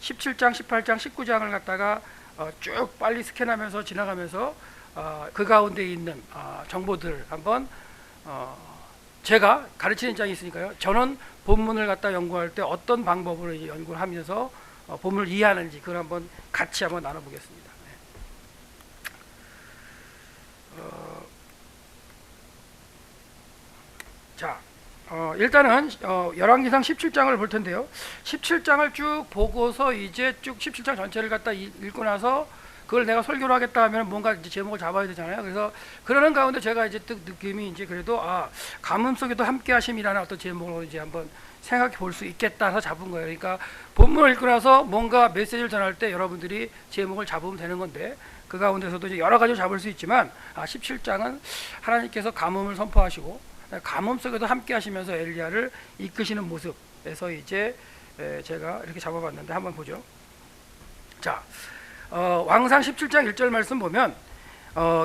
17장, 18장, 19장을 갖다가 쭉 빨리 스캔하면서 지나가면서 그 가운데 있는 정보들 한번 제가 가르치는 입장이 있으니까요. 저는 본문을 갖다 연구할 때 어떤 방법으로 연구를 하면서 본문을 이해하는지 그걸 한번 같이 한번 나눠보겠습니다. 자, 일단은 열왕기상 17장을 볼 텐데요. 17장을 쭉 보고서 이제 쭉 17장 전체를 갖다 읽고 나서 그걸 내가 설교를 하겠다 하면 뭔가 이제 제목을 잡아야 되잖아요. 그래서 그러는 가운데 제가 이제 또 느낌이 이제 그래도 가뭄 속에도 함께 하심이라는 어떤 제목으로 이제 한번 생각해 볼 수 있겠다 해서 잡은 거예요. 그러니까 본문을 읽고 나서 뭔가 메시지를 전할 때 여러분들이 제목을 잡으면 되는 건데 그 가운데서도 이제 여러 가지를 잡을 수 있지만 17장은 하나님께서 가뭄을 선포하시고 가뭄 속에도 함께 하시면서 엘리야를 이끄시는 모습에서 이제 제가 이렇게 잡아봤는데 한번 보죠. 자, 왕상 17장 1절 말씀 보면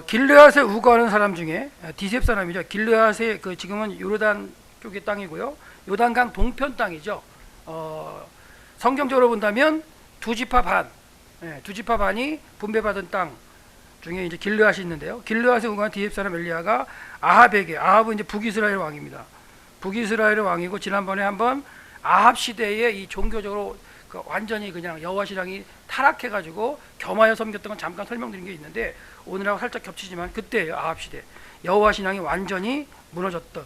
길르앗에 우거하는 사람 중에 디셉 사람이죠. 길르앗의 지금은 요르단 쪽의 땅이고요. 요단강 동편 땅이죠. 성경적으로 본다면 두 지파 반이 분배받은 땅 중에 이제 길르앗이 있는데요. 길르앗에 우거한 디셉 사람 엘리야가 아합은 이제 북이스라엘 왕입니다. 북이스라엘의 왕이고 지난번에 한번 아합 시대에 이 종교적으로 완전히 그냥 여호와 신앙이 타락해가지고 겸하여 섬겼던 건 잠깐 설명드린 게 있는데 오늘하고 살짝 겹치지만 그때예요. 아합 시대 여호와 신앙이 완전히 무너졌던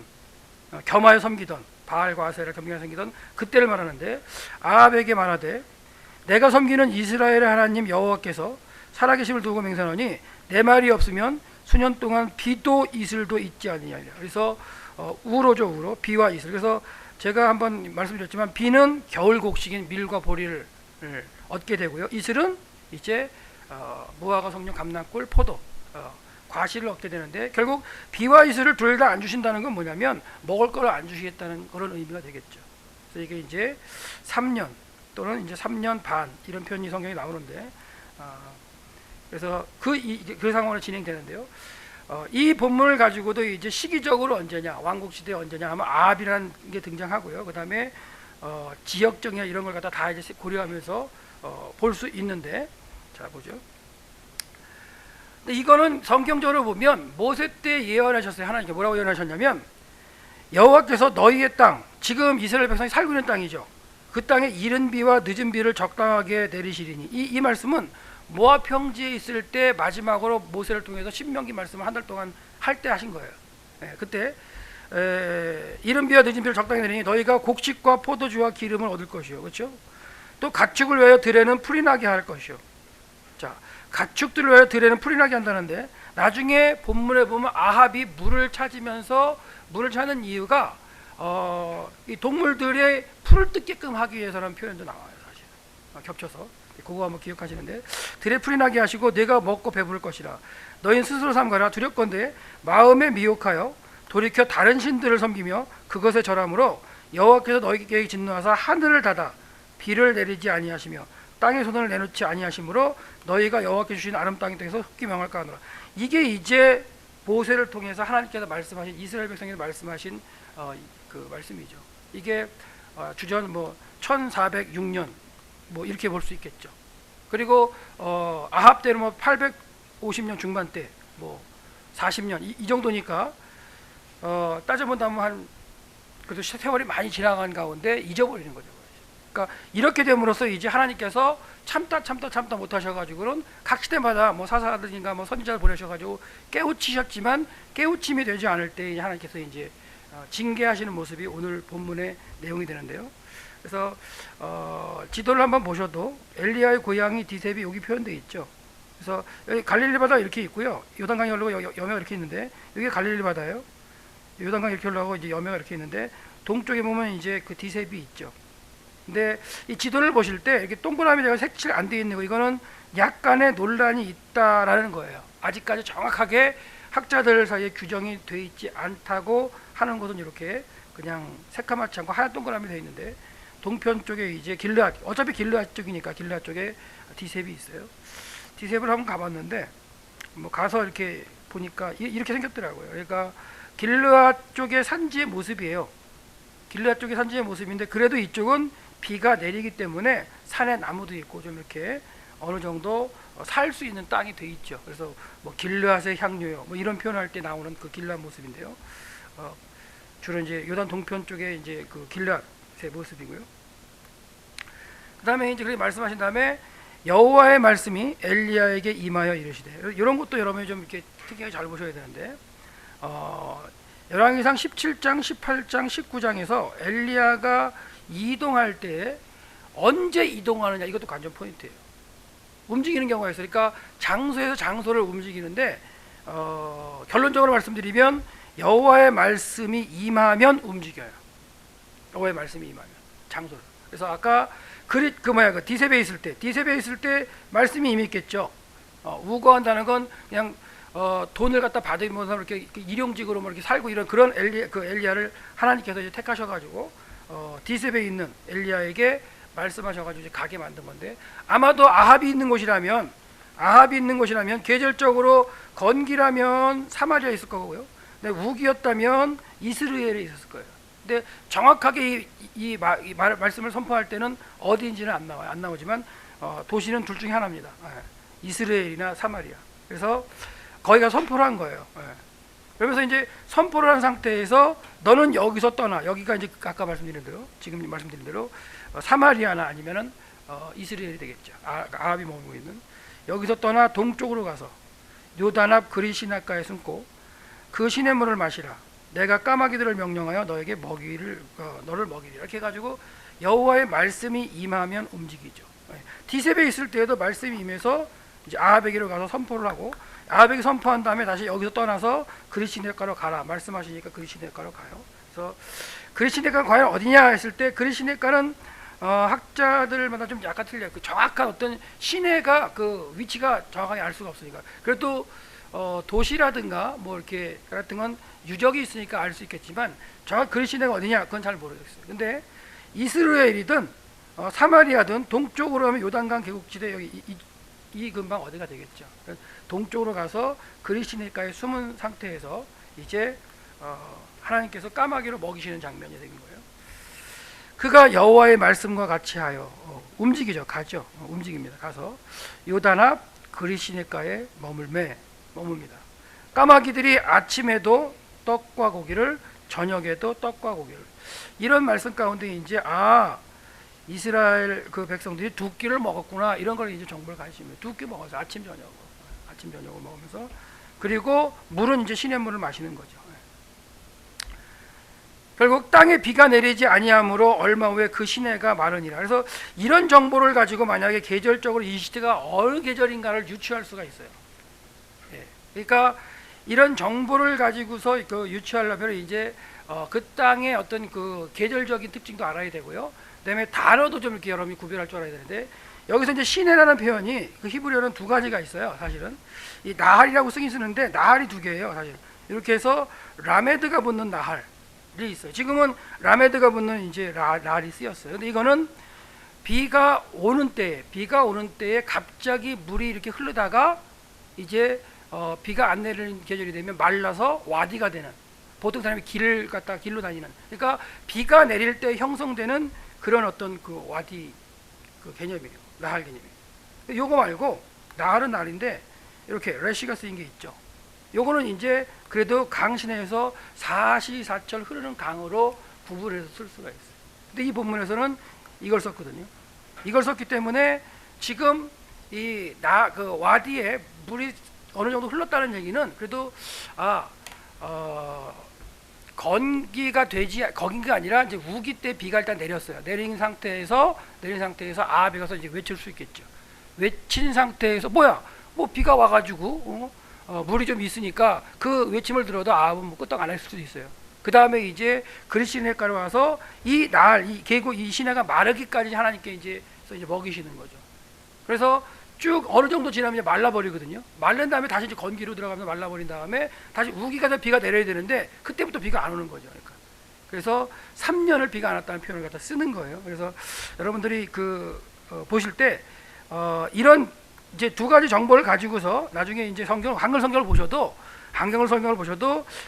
겸하여 섬기던 바알과 아세라를 겸하여 섬기던 그때를 말하는데 아합에게 말하되 내가 섬기는 이스라엘의 하나님 여호와께서 살아계심을 두고 맹세하노니 내 말이 없으면 수년 동안 비도 이슬도 있지 아니하리라. 그래서 우로죠. 우로 비와 이슬. 그래서 제가 한번 말씀드렸지만 비는 겨울 곡식인 밀과 보리를 얻게 되고요. 이슬은 이제 무화과, 성령, 감람꿀, 포도, 과실을 얻게 되는데 결국 비와 이슬을 둘 다 안 주신다는 건 뭐냐면 먹을 거를 안 주시겠다는 그런 의미가 되겠죠. 그래서 이게 이제 3년 또는 이제 3년 반 이런 표현이 성경에 나오는데 그래서 그 상황으로 진행되는데요. 이 본문을 가지고도 이제 시기적으로 언제냐, 왕국시대 언제냐 하면 아합이라는 게 등장하고요. 그 다음에 지역적이나 이런 걸 갖다 다 이제 고려하면서 볼 수 있는데, 자 보죠. 근데 이거는 성경적으로 보면 모세 때 예언하셨어요. 하나님께 뭐라고 예언하셨냐면 여호와께서 너희의 땅, 지금 이스라엘 백성이 살고 있는 땅이죠. 그 땅에 이른 비와 늦은 비를 적당하게 내리시리니 이 말씀은 모압 평지에 있을 때 마지막으로 모세를 통해서 신명기 말씀을 한 달 동안 할 때 하신 거예요. 그때 이른 비와 늦은 비를 적당히 내리니 너희가 곡식과 포도주와 기름을 얻을 것이요. 그렇죠? 또 가축을 위하여 들에는 풀이 나게 할 것이요. 자, 가축들을 위하여 들에는 풀이 나게 한다는데 나중에 본문에 보면 아합이 물을 찾으면서 물을 찾는 이유가 이 동물들의 풀을 뜯게끔 하기 위해서라는 표현도 나와요. 사실 겹쳐서 그거 한번 기억하시는데 들에 풀이 나게 하시고 내가 먹고 배부를 것이라 너희는 스스로 삼가라. 두렵건대 마음에 미혹하여 돌이켜 다른 신들을 섬기며 그것에 절함으로 여호와께서 너희에게 진노하사 하늘을 닫아 비를 내리지 아니하시며 땅에 손을 내놓지 아니하시므로 너희가 여호와께 주신 아름 땅에 대해서 흑기 명할까 하노라. 이게 이제 모세를 통해서 하나님께서 말씀하신 이스라엘 백성에게 말씀하신 그 말씀이죠. 이게 주전 1406년 이렇게 볼 수 있겠죠. 그리고 아합 때는 850년 중반대 40년 이 정도니까 따져본다면 그래도 세월이 많이 지나간 가운데 잊어버리는 거죠. 그러니까 이렇게 됨으로써 이제 하나님께서 참다 못하셔가지고는 각 시대마다 사사들인가 선지자를 보내셔가지고 깨우치셨지만 깨우침이 되지 않을 때 하나님께서 이제 징계하시는 모습이 오늘 본문의 내용이 되는데요. 그래서 지도를 한번 보셔도 엘리야의 고향이 디셉이 여기 표현되어 있죠. 그래서 여기 갈릴리 바다 이렇게 있고요. 요단강이 흘러고 여매가 이렇게 있는데 여기 갈릴리 바다예요. 요단강이 이렇게 흘러가고 이제 여매가 이렇게 있는데 동쪽에 보면 이제 그 디셉이 있죠. 근데 이 지도를 보실 때 이렇게 동그라미 제가 색칠 안 되어 있는 거 이거는 약간의 논란이 있다라는 거예요. 아직까지 정확하게 학자들 사이에 규정이 되어 있지 않다고 하는 것은 이렇게 그냥 새까맣지 않고 하얀 동그라미 되어 있는데 동편 쪽에 이제 길르앗, 어차피 길르앗 쪽이니까 길르앗 쪽에 디셉이 있어요. 디셉을 한번 가봤는데 가서 이렇게 보니까 이렇게 생겼더라고요. 그러니까 길르앗 쪽의 산지의 모습이에요. 길르앗 쪽의 산지의 모습인데 그래도 이쪽은 비가 내리기 때문에 산에 나무도 있고 좀 이렇게 어느 정도 살 수 있는 땅이 돼 있죠. 그래서 뭐 길르앗의 향료요, 뭐 이런 표현할 때 나오는 그 길르앗 모습인데요. 주로 이제 요단 동편 쪽에 이제 그 길르앗의 모습이고요. 그 다음에 이제 그렇게 말씀하신 다음에 여호와의 말씀이 엘리야에게 임하여 이르시되, 이런 것도 여러분이 좀 이렇게 특이하게 잘 보셔야 되는데, 열왕기상 17장, 18장, 19장에서 엘리야가 이동할 때 언제 이동하느냐, 이것도 관전 포인트예요. 움직이는 경우가 있어요. 그러니까 장소에서 장소를 움직이는데, 결론적으로 말씀드리면 여호와의 말씀이 임하면 움직여요. 여호와의 말씀이 임하면 장소를. 그래서 아까 그 디셉에 있을 때 말씀이 임했겠죠. 우거한다는 건 그냥 돈을 갖다 받으면서 이렇게 일용직으로 뭐 이렇게 살고 이런 그런 엘리야를 하나님께서 이제 택하셔가지고 디셉에 있는 엘리야에게 말씀하셔가지고 이제 가게 만든 건데, 아마도 아합이 있는 곳이라면 계절적으로 건기라면 사마리아에 있을 거고요. 근데 우기였다면 이스라엘에 있었을 거예요. 근데 정확하게 이 말씀을 선포할 때는 어디인지는 안 나와요. 안 나오지만 도시는 둘 중에 하나입니다. 이스라엘이나 사마리아. 그래서 거기가 선포를 한 거예요. 그러면서 이제 선포를 한 상태에서 너는 여기서 떠나. 여기가 이제 아까 말씀드린 대로, 지금 말씀드린 대로 사마리아나 아니면은 이스라엘이 되겠죠. 아합이 머물고 있는. 여기서 떠나 동쪽으로 가서 요단 앞 그리시나가에 숨고 그 시냇물을 마시라. 내가 까마귀들을 명령하여 너에게 너를 먹이리라. 이렇게 해가지고 여호와의 말씀이 임하면 움직이죠. 디셉에 있을 때에도 말씀이 임해서 이제 아합에게로 가서 선포를 하고, 아합에게 선포한 다음에 다시 여기서 떠나서 그리시네가로 가라 말씀하시니까 그리시네가로 가요. 그래서 그리시네가가 과연 어디냐 했을 때, 그리시네가는 학자들마다 좀 약간 틀려요. 그 정확한 어떤 시내가 그 위치가 정확하게 알 수가 없으니까. 그래도 도시라든가 뭐 이렇게 같은 건 유적이 있으니까 알 수 있겠지만 정확히 그리시네가 어디냐 그건 잘 모르겠어요. 근데 이스라엘이든 사마리아든 동쪽으로 하면 요단강 계곡지대, 여기 이 근방 어디가 되겠죠. 동쪽으로 가서 그리시네가에 숨은 상태에서 이제 하나님께서 까마귀로 먹이시는 장면이 되는 거예요. 그가 여호와의 말씀과 같이 하여 움직이죠. 가죠. 움직입니다. 가서 요단 앞 그리시네가에 머뭅니다. 까마귀들이 아침에도 떡과 고기를, 저녁에도 떡과 고기를. 이런 말씀 가운데 이제 이스라엘 그 백성들이 두 끼를 먹었구나, 이런 걸 이제 정보를 가지십니다. 두 끼 먹어서 아침 저녁을 먹으면서, 그리고 물은 이제 시냇물을 마시는 거죠. 결국 땅에 비가 내리지 아니하므로 얼마 후에 그 시내가 마르니라. 그래서 이런 정보를 가지고 만약에 계절적으로 이 시대가 어느 계절인가를 유추할 수가 있어요. 그러니까 이런 정보를 가지고서 그 유추하려면 이제 그 땅의 어떤 그 계절적인 특징도 알아야 되고요. 그다음에 단어도 좀 이렇게 여러분이 구별할 줄 알아야 되는데, 여기서 이제 시내라는 표현이 그 히브리어는 두 가지가 있어요. 사실은 이 나할이라고 쓰긴 쓰는데 나할이 두 개예요. 사실 이렇게 해서 라메드가 붙는 나할이 있어요. 지금은 라메드가 붙는 이제 라알이 쓰였어요. 근데 이거는 비가 오는 때에 갑자기 물이 이렇게 흐르다가 이제 비가 안 내리는 계절이 되면 말라서 와디가 되는, 보통 사람이 길로 다니는, 그러니까 비가 내릴 때 형성되는 그런 어떤 그 와디 그 개념이에요. 나할 개념이에요. 요거 말고 나할은 나할인데 이렇게 레시가 쓰인 게 있죠. 요거는 이제 그래도 강 시내에서 사시사철 흐르는 강으로 구분해서 쓸 수가 있어요. 근데 이 본문에서는 이걸 썼거든요. 이걸 썼기 때문에 지금 그 와디에 물이 어느 정도 흘렀다는 얘기는 그래도 거기가 아니라 이제 우기 때 비가 일단 내렸어요. 내린 상태에서 아합에 가서 이제 외칠 수 있겠죠. 외친 상태에서 뭐 비가 와가지고 물이 좀 있으니까 그 외침을 들어도 아합은 뭐 끄떡 안 했을 수도 있어요. 그 다음에 이제 그리시네가로 와서 이 계곡 이 시내가 마르기까지 하나님께 이제 먹이시는 거죠. 그래서 쭉 어느 정도 지나면 이제 말라버리거든요. 마른 다음에 다시 이제 건기로 들어가면서 말라버린 다음에 다시 우기가 돼서 비가 내려야 되는데 그때부터 비가 안 오는 거죠. 그래서 3년을 비가 안 왔다는 표현을 갖다 쓰는 거예요. 그래서 여러분들이 보실 때 이런 이제 두 가지 정보를 가지고서 나중에 이제 한글 성경을 보셔도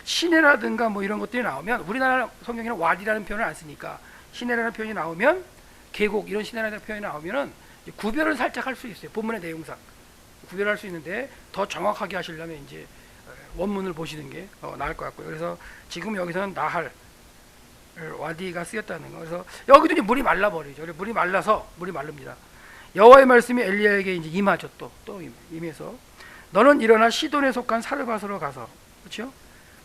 시내라든가 뭐 이런 것들이 나오면, 우리나라 성경에는 와디라는 표현을 안 쓰니까 시내라는 표현이 나오면 계곡 이런 시내라는 표현이 나오면은 이제 구별을 살짝 할 수 있어요. 본문의 내용상 구별할 수 있는데 더 정확하게 하시려면 이제 원문을 보시는 게 나을 것 같고요. 그래서 지금 여기서는 나할 와디가 쓰였다는 거. 그래서 여기도 이제 물이 말라 버리죠. 그래서 물이 말라서 물이 마릅니다. 여호와의 말씀이 엘리야에게 이제 임하죠. 또 임해서 너는 일어나 시돈에 속한 사르밧으로 가서, 그렇죠?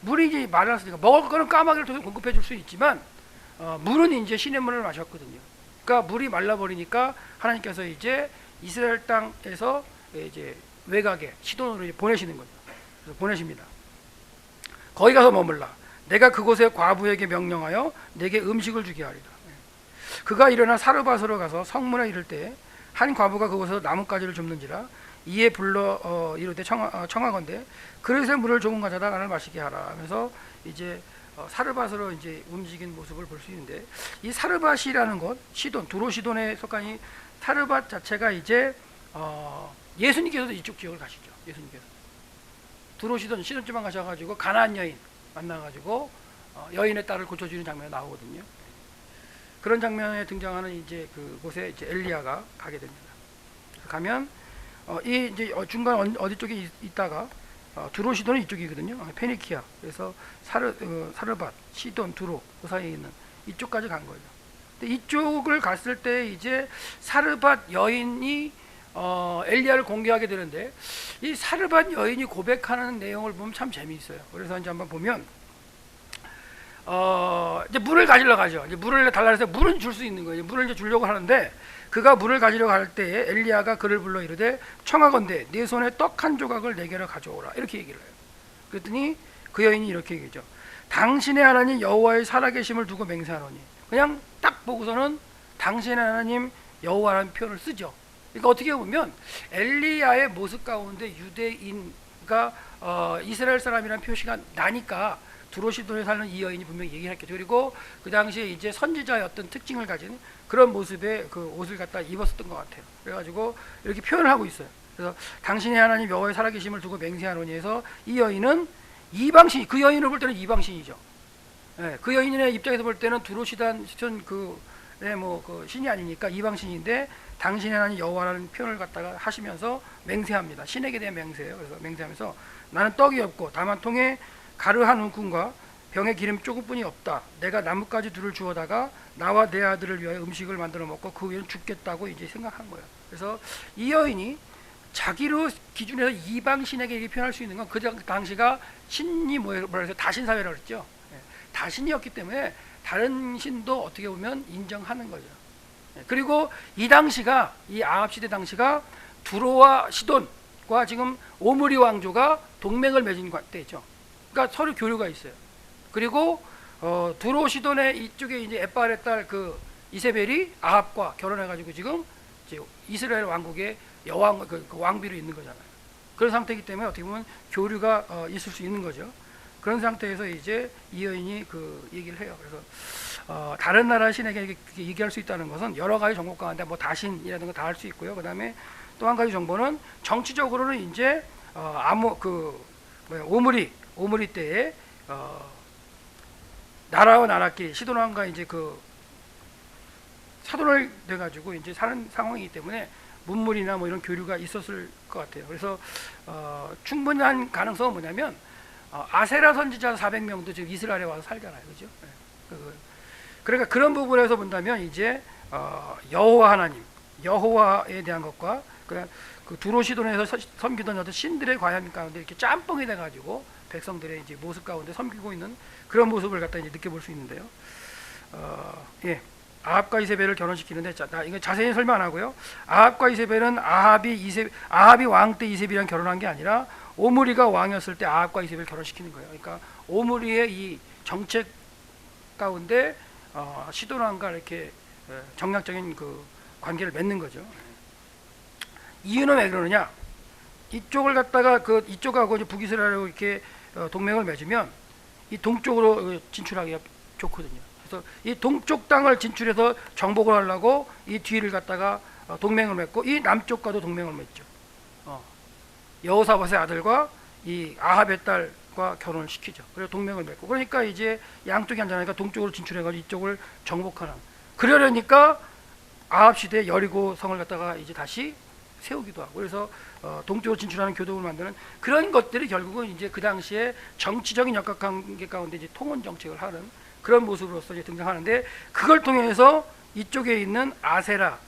물이 이제 말랐으니까 먹을 거는 까마귀를 공급해 줄 수 있지만 물은 이제 시냇물을 마셨거든요. 그러니까 물이 말라 버리니까 하나님께서 이제 이스라엘 땅에서 이제 외곽에 시돈으로 이제 보내시는 거죠. 그래서 보내십니다. 거기 가서 머물라. 내가 그곳에 과부에게 명령하여 내게 음식을 주게 하리라. 그가 일어나 사르밧으로 가서 성문에 이를 때 한 과부가 그곳에서 나뭇가지를 줍는지라. 이에 불러 이르되 청하건대 그릇에 물을 조금 가져다 나를 마시게 하라 하면서 이제 사르밧으로 이제 움직인 모습을 볼 수 있는데, 이 사르밧이라는 것, 시돈, 두로시돈에 속한 이 사르밧 자체가 이제 예수님께서도 이쪽 지역을 가시죠. 예수님께서 두로시돈 시돈지방 가셔가지고 가나안 여인 만나가지고 여인의 딸을 고쳐주는 장면이 나오거든요. 그런 장면에 등장하는 이제 그곳에 이제 엘리야가 가게 됩니다. 가면 이 이제 중간 어디 쪽에 있다가 두로시돈은 이쪽이거든요. 페니키아. 그래서 사르밧, 시돈, 두로 그 사이에 있는 이쪽까지 간 거예요. 근데 이쪽을 갔을 때 이제 사르밧 여인이 엘리야를 공개하게 되는데, 이 사르밧 여인이 고백하는 내용을 보면 참 재미있어요. 그래서 이제 한번 보면 이제 물을 가지러 가죠. 이제 물을 달라 해서 물은 줄 수 있는 거예요. 물을 이제 주려고 하는데, 그가 물을 가지러 갈 때에 엘리야가 그를 불러 이르되 청하건대 네 손에 떡 한 조각을 내게로 가져오라, 이렇게 얘기를 해요. 그랬더니 그 여인이 이렇게 얘기죠. 당신의 하나님 여호와의 살아계심을 두고 맹세하노니. 그냥 딱 보고서는 당신의 하나님 여호와라는 표현을 쓰죠. 그러니까 어떻게 보면 엘리야의 모습 가운데 유대인과 이스라엘 사람이라는 표시가 나니까 두로시돈에 사는 이 여인이 분명히 얘기를 했겠죠. 그리고 그 당시에 이제 선지자의 어떤 특징을 가진 그런 모습의 그 옷을 갖다 입었었던 것 같아요. 그래가지고 이렇게 표현을 하고 있어요. 그래서 당신의 하나님 여호와의 살아계심을 두고 맹세하노니 해서 이 여인은 이방신, 그 여인을 볼 때는 이방신이죠. 예, 그 여인의 입장에서 볼 때는 두로시단 그 신이 아니니까 이방신인데 당신의 하나님 여호와라는 표현을 갖다가 하시면서 맹세합니다. 신에게 대한 맹세예요. 그래서 맹세하면서 나는 떡이 없고 다만 통에 가루 한 움큼과 병에 기름 조금뿐이 없다. 내가 나뭇가지 둘을 주워다가 나와 내 아들을 위하여 음식을 만들어 먹고 그 후에는 죽겠다고 이제 생각한 거예요. 그래서 이 여인이 자기로 기준해서 이방신에게 이렇게 표현할 수 있는 건 그 당시가 신이 뭐라 해서 다신사회라고 그랬죠. 다신이었기 때문에 다른 신도 어떻게 보면 인정하는 거죠. 그리고 이 당시가, 이 아합 시대 당시가 두로와 시돈과 지금 오므리 왕조가 동맹을 맺은 때죠. 그러니까 서로 교류가 있어요. 그리고 두로 시돈의 이쪽에 이제 엣바알의 딸 그 이세벨이 아합과 결혼해가지고 지금 이제 이스라엘 왕국의 여왕 그 왕비로 있는 거잖아요. 그런 상태이기 때문에 어떻게 보면 교류가 있을 수 있는 거죠. 그런 상태에서 이제 이 여인이 그 얘기를 해요. 그래서 다른 나라 신에게 이렇게 얘기할 수 있다는 것은 여러 가지 정보 가운데 뭐 다신이라든가 다 할 수 있고요. 그 다음에 또 한 가지 정보는 정치적으로는 이제 오므리 때에 나라와 나라끼리 시돈 왕과 이제 그 사돈을 돼 가지고 이제 사는 상황이기 때문에 문물이나 뭐 이런 교류가 있었을 것 같아요. 그래서 충분한 가능성은 뭐냐면 아세라 선지자 400명도 지금 이스라엘에 와서 살잖아요, 그죠? 그러니까 그런 부분에서 본다면 이제 여호와 하나님, 여호와에 대한 것과 그 두로시돈에서 섬기던 어떤 신들의 관ям 가운데 이렇게 짬뽕이 돼가지고 백성들의 이제 모습 가운데 섬기고 있는 그런 모습을 갖다 이제 느껴볼 수 있는데요. 아합과 이세벨을 결혼시키는데, 이거 자세히 설명 안 하고요. 아합과 이세벨은 아합이 왕 때 이세벨이랑 결혼한 게 아니라 오므리가 왕이었을 때 아합과 이세벨을 결혼시키는 거예요. 그러니까 오므리의 이 정책 가운데 시돈 왕과 이렇게 정략적인 그 관계를 맺는 거죠. 이유는 왜 그러느냐? 이쪽을 갖다가 이쪽하고 이제 북이스라엘하고 이렇게 동맹을 맺으면 이 동쪽으로 진출하기가 좋거든요. 그래서 이 동쪽 땅을 진출해서 정복을 하려고 이 뒤를 갖다가 동맹을 맺고 이 남쪽과도 동맹을 맺죠. 여호사밧의 아들과 이 아합의 딸과 결혼을 시키죠. 그래서 동맹을 맺고, 그러니까 이제 양쪽이 앉아나니까 동쪽으로 진출해가지고 이쪽을 정복하는. 그러려니까 아합 시대 여리고 성을 갖다가 이제 다시 세우기도 하고, 그래서 동쪽으로 진출하는 교도를 만드는 그런 것들이 결국은 이제 그 당시에 정치적인 역학관계 가운데 이제 통원 정책을 하는 그런 모습으로서 이제 등장하는데, 그걸 통해서 이쪽에 있는 아세라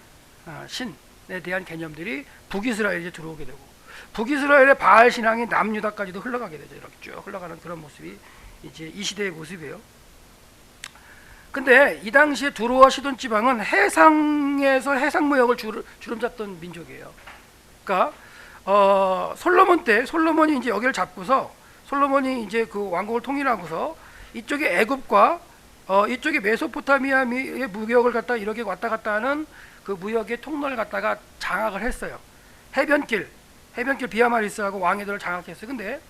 신에 대한 개념들이 북이스라엘에 이제 들어오게 되고, 북이스라엘의 바알 신앙이 남유다까지도 흘러가게 되죠. 이렇게 쭉 흘러가는 그런 모습이 이제 이 시대의 모습이에요. 근데 이 당시에 두로와 시돈 지방은 해상에서 해상 무역을 주름잡던 민족이에요. 그러니까 솔로몬 때 솔로몬이 이제 여기를 잡고서, 솔로몬이 이제 그 왕국을 통일하고서 이쪽에 애굽과 이쪽에 메소포타미아의 무역을 갖다 이렇게 왔다 갔다 하는 그 무역의 통로를 갖다가 장악을 했어요. 해변길 비아마리스하고 왕애들을 장악했어요. 근데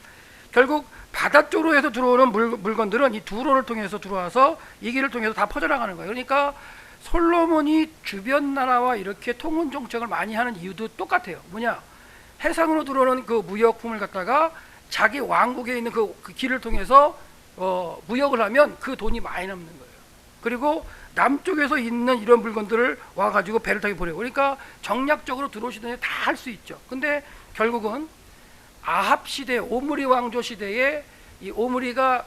결국 바다 쪽으로 해서 들어오는 물건들은 이 두로를 통해서 들어와서 이 길을 통해서 다 퍼져나가는 거예요. 그러니까 솔로몬이 주변 나라와 이렇게 통운 정책을 많이 하는 이유도 똑같아요. 뭐냐? 해상으로 들어오는 그 무역품을 갖다가 자기 왕국에 있는 그 길을 통해서 무역을 하면 그 돈이 많이 남는 거예요. 그리고 남쪽에서 있는 이런 물건들을 와가지고 배를 타고 보내고, 그러니까 정략적으로 들어오시더니 다 할 수 있죠. 근데 결국은 아합 시대, 오므리 왕조 시대에 이 오므리가